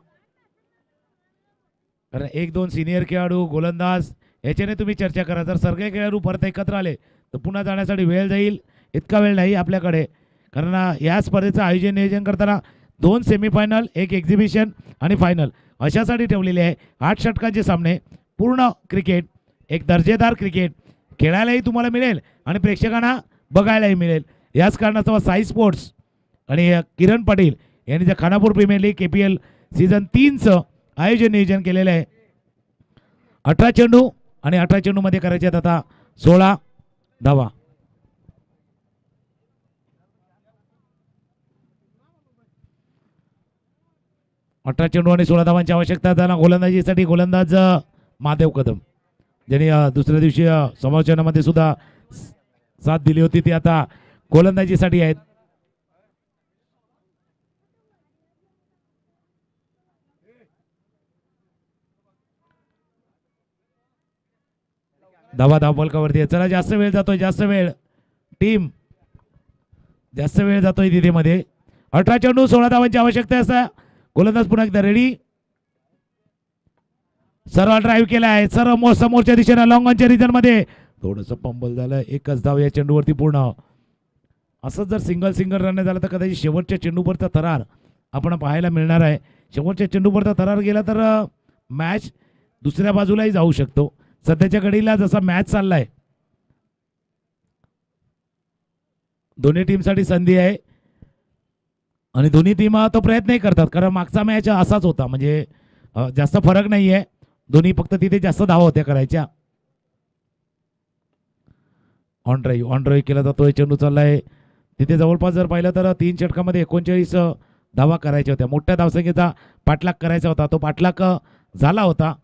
कारण 1-2 सिनियर खेळाडू, गोलंदाज याच्याने तुम्ही चर्चा करा. जर सगळे खेळाडू परत एकत्र आले तर पुन्हा जाण्यासाठी वेळ जाईल. इतका वेळ नाही आपल्याकडे, कारण या स्पर्धेचं आयोजन नियोजन करताना 2 सेमीफायनल, 1 एक्झिबिशन आणि फायनल अशासाठी ठेवलेले आहे. 8 षटकांचे सामने, पूर्ण क्रिकेट, एक दर्जेदार क्रिकेट खेळायलाही तुम्हाला मिळेल आणि प्रेक्षकांना बघायलाही मिळेल. याच कारणास्तव साई स्पोर्ट्स आणि किरण पाटील यांनी जे Khanapur premier league KPL season 3चं आयोजन नियोजन केलेलं आहे. 18 चेंडू आणि 18 चेंडूमध्ये करायचे आहेत आता 16 धावा. अठरा चेंडू आणि 16 धावांची आवश्यकता. त्यांना गोलंदाजीसाठी गोलंदाज महादेव कदम, ज्यांनी दुसऱ्या दिवशी समालोचनामध्ये सुद्धा साथ दिली होती, ती आता गोलंदाजीसाठी आहेत. धावा धावफलकावरती आहे. चला, जास्त वेळ जातोय, जास्त वेळ जातोय तिथे मध्ये. 18 चेंडू 16 धावांची आवश्यकता असता. गोलंदाज पुन्हा एकदा रेडी. सरळ ड्राईव्ह केला आहे, सरळ समोरच्या दिशेने लॉंग ऑनच्या रिजन मध्ये थोडंसं पंबल झालं. एकच धाव या चेंडूवरती पूर्ण. असं जर सिंगल रन झालं तर कदाचित शेवटच्या चेंडूवरचा थरार आपण पाहायला मिळणार आहे. शेवटच्या चेंडूवरचा थरार गेला तर मॅच दुसऱ्या बाजूलाही जाऊ शकतो. सध्याच्या घडीला जसा मॅच चाललाय, दोन्ही टीमसाठी संधी आहे आणि दोन्ही टीम तो प्रयत्नही करतात, कारण मागचा मॅच असाच होता. म्हणजे जास्त फरक नाही आहे, दोन्ही फक्त तिथे जास्त धावा होत्या करायच्या. ऑन ड्राईव्ह केला जातोय. चेंडू चाललाय तिथे जवळपास जर पाहिलं तर 3 षटकामध्ये 39 धावा करायच्या होत्या. मोठ्या धावसंख्येचा पाठलाग करायचा होता, तो पाठलाग झाला होता.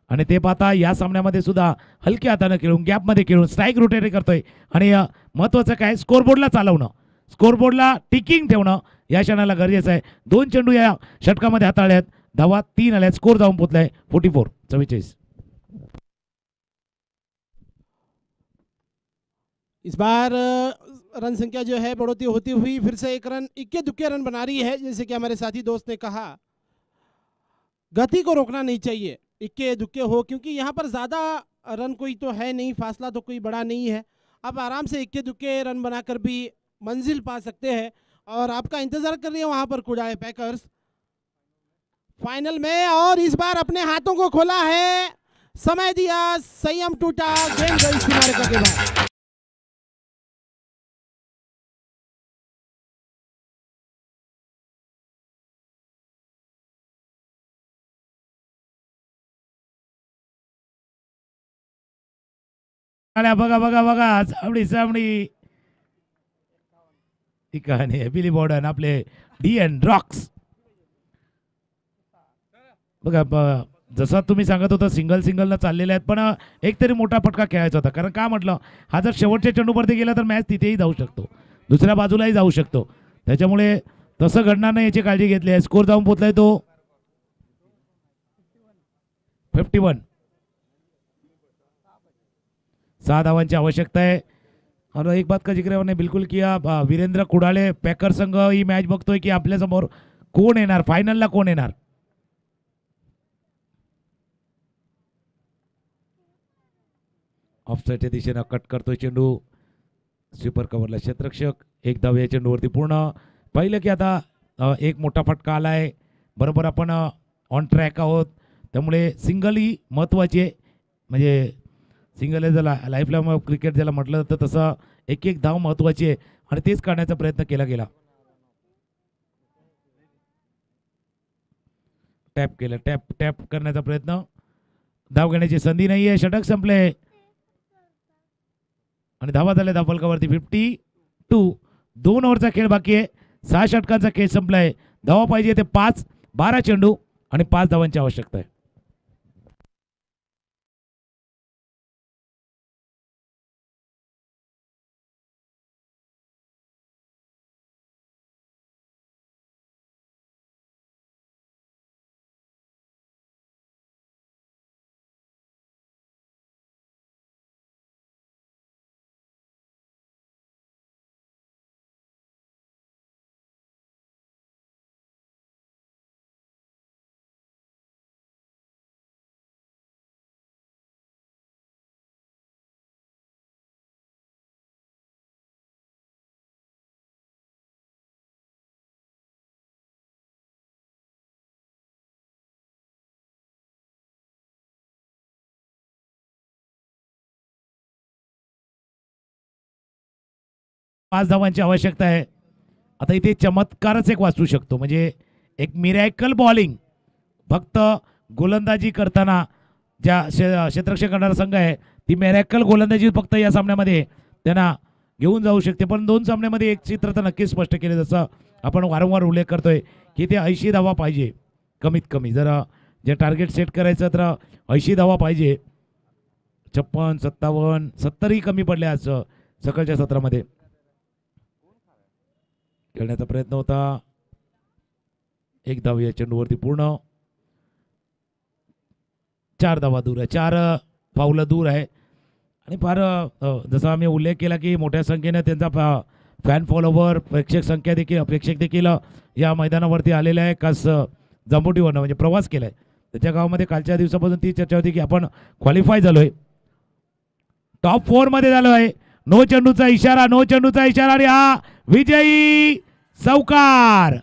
आणि ते पाहता या सामन्यामध्ये सुद्धा हलक्या हाताने खेळून, गॅपमध्ये खेळून स्ट्राईक रोटेट करतोय. आणि महत्त्वाचं काय, स्कोरबोर्डला चालवणं, स्कोरबोर्डला टिकिंग ठेवणं या क्षणाला गरजेचं आहे. 2 चेंडू या षटकामध्ये हाताळल्यात, धावा 3 आल्यात, स्कोर जाऊन पोचलाय 44-44. इस बार रन संख्या जो है बढ़ोतरी होती हुई फिर से 1 रन, इक्के दुक्के रन बना रही है. जैसे कि हमारे साथी दोस्त ने कहा, गति को रोकना नहीं चाहिए, इक्के दुक्के हो, क्योंकि यहाँ पर ज़्यादा रन कोई तो है नहीं, फासला तो कोई बड़ा नहीं है. आप आराम से इक्के दुक्के रन बनाकर भी मंजिल पा सकते हैं. और आपका इंतजार कर रही है वहां पर कुडाळे पैकर्स फाइनल में, और इस बार अपने हाथों को खोला है, समय दिया, संयम टूटा, गेम गई सीमारेखा के बाद। बघा बघा बघा सामडी सामडी ही कहाणी आहे. बिली बॉर्डन आपले DN रॉक्स. बघा जसं तुम्ही सांगत होता सिंगल सिंगलला चाललेले आहेत, पण एक तरी मोठा फटका खेळायचा होता. कारण का म्हटलं, हा जर शेवटच्या चेंडूवरती गेला तर मॅच तिथेही जाऊ शकतो, दुसऱ्या बाजूलाही जाऊ शकतो. त्याच्यामुळे तसं घडणार नाही याची काळजी घेतली आहे. स्कोर जाऊन पोहोचलाय तो 51. 6 धावांची आवश्यकता है. और एक बात का जिक्र हमने बिल्कुल किया, वीरेंद्र कुडाळे पैकर संघ ही मॅच बघतोय की आपल्या समोर कोण येणार, फायनलला कोण येणार. ऑफसाईडच्या दिशेनं कट करतोय चेंडू, स्वीपर कव्हरला क्षेत्ररक्षक. एक धाव या चेंडूवरती पूर्ण. पाहिलं की आता एक मोठा फटका आलाय. बरोबर आपण ऑन ट्रॅक आहोत, त्यामुळे सिंगल ही महत्त्वाची आहे. म्हणजे सिंगल आहे ज्याला लाईफलाईन क्रिकेट ज्याला म्हटलं जातं, तसं एक एक धाव महत्त्वाची आहे आणि तेच काढण्याचा प्रयत्न केला गेला. टॅप केलं, टॅप टॅप करण्याचा प्रयत्न, धाव घेण्याची संधी नाही आहे. षटक संपले आणि धावा झाल्या धाव फलकावरती 52. 2 ओव्हरचा खेळ बाकी आहे. 6 षटकांचा खेळ संपलाय. धावा पाहिजे ते 5. 12 चेंडू आणि 5 धावांची आवश्यकता आहे. पाच धावांची आवश्यकता आहे. आता इथे चमत्कारच एक वाचू शकतो, म्हणजे एक मिरॅकल बॉलिंग. फक्त गोलंदाजी करताना ज्या क्षेत्ररक्षक करणारा संघ आहे ती मिरॅकल गोलंदाजी फक्त या सामन्यामध्ये त्यांना घेऊन जाऊ शकते. पण 2 सामन्यामध्ये एक चित्र तर नक्कीच स्पष्ट केले, जसं आपण वारंवार उल्लेख करतोय की ते 80 धावा पाहिजे कमीत कमी. जर जे टार्गेट सेट करायचं तर 80 धावा पाहिजे. 56, 57, 70ही कमी पडले आज सकाळच्या सत्रामध्ये. खेळण्याचा प्रयत्न होता, एक धाव या चेंडूवरती पूर्ण. 4 धावा दूर आहे, 4 पावलं दूर आहे. आणि फार जसं आम्ही उल्लेख केला की मोठ्या संख्येने त्यांचा फॅन फॉलोवर प्रेक्षक देखील या मैदानावरती आलेले आहे. खास जंबोटीवरनं म्हणजे प्रवास केलाय त्याच्या गावामध्ये. कालच्या दिवसापासून ती चर्चा होती की आपण क्वालिफाय झालोय, टॉप 4 मध्ये झालोय. नो चेंडूचा इशारा, नो चेंडूचा इशारा आणि हा विजयी चौकार.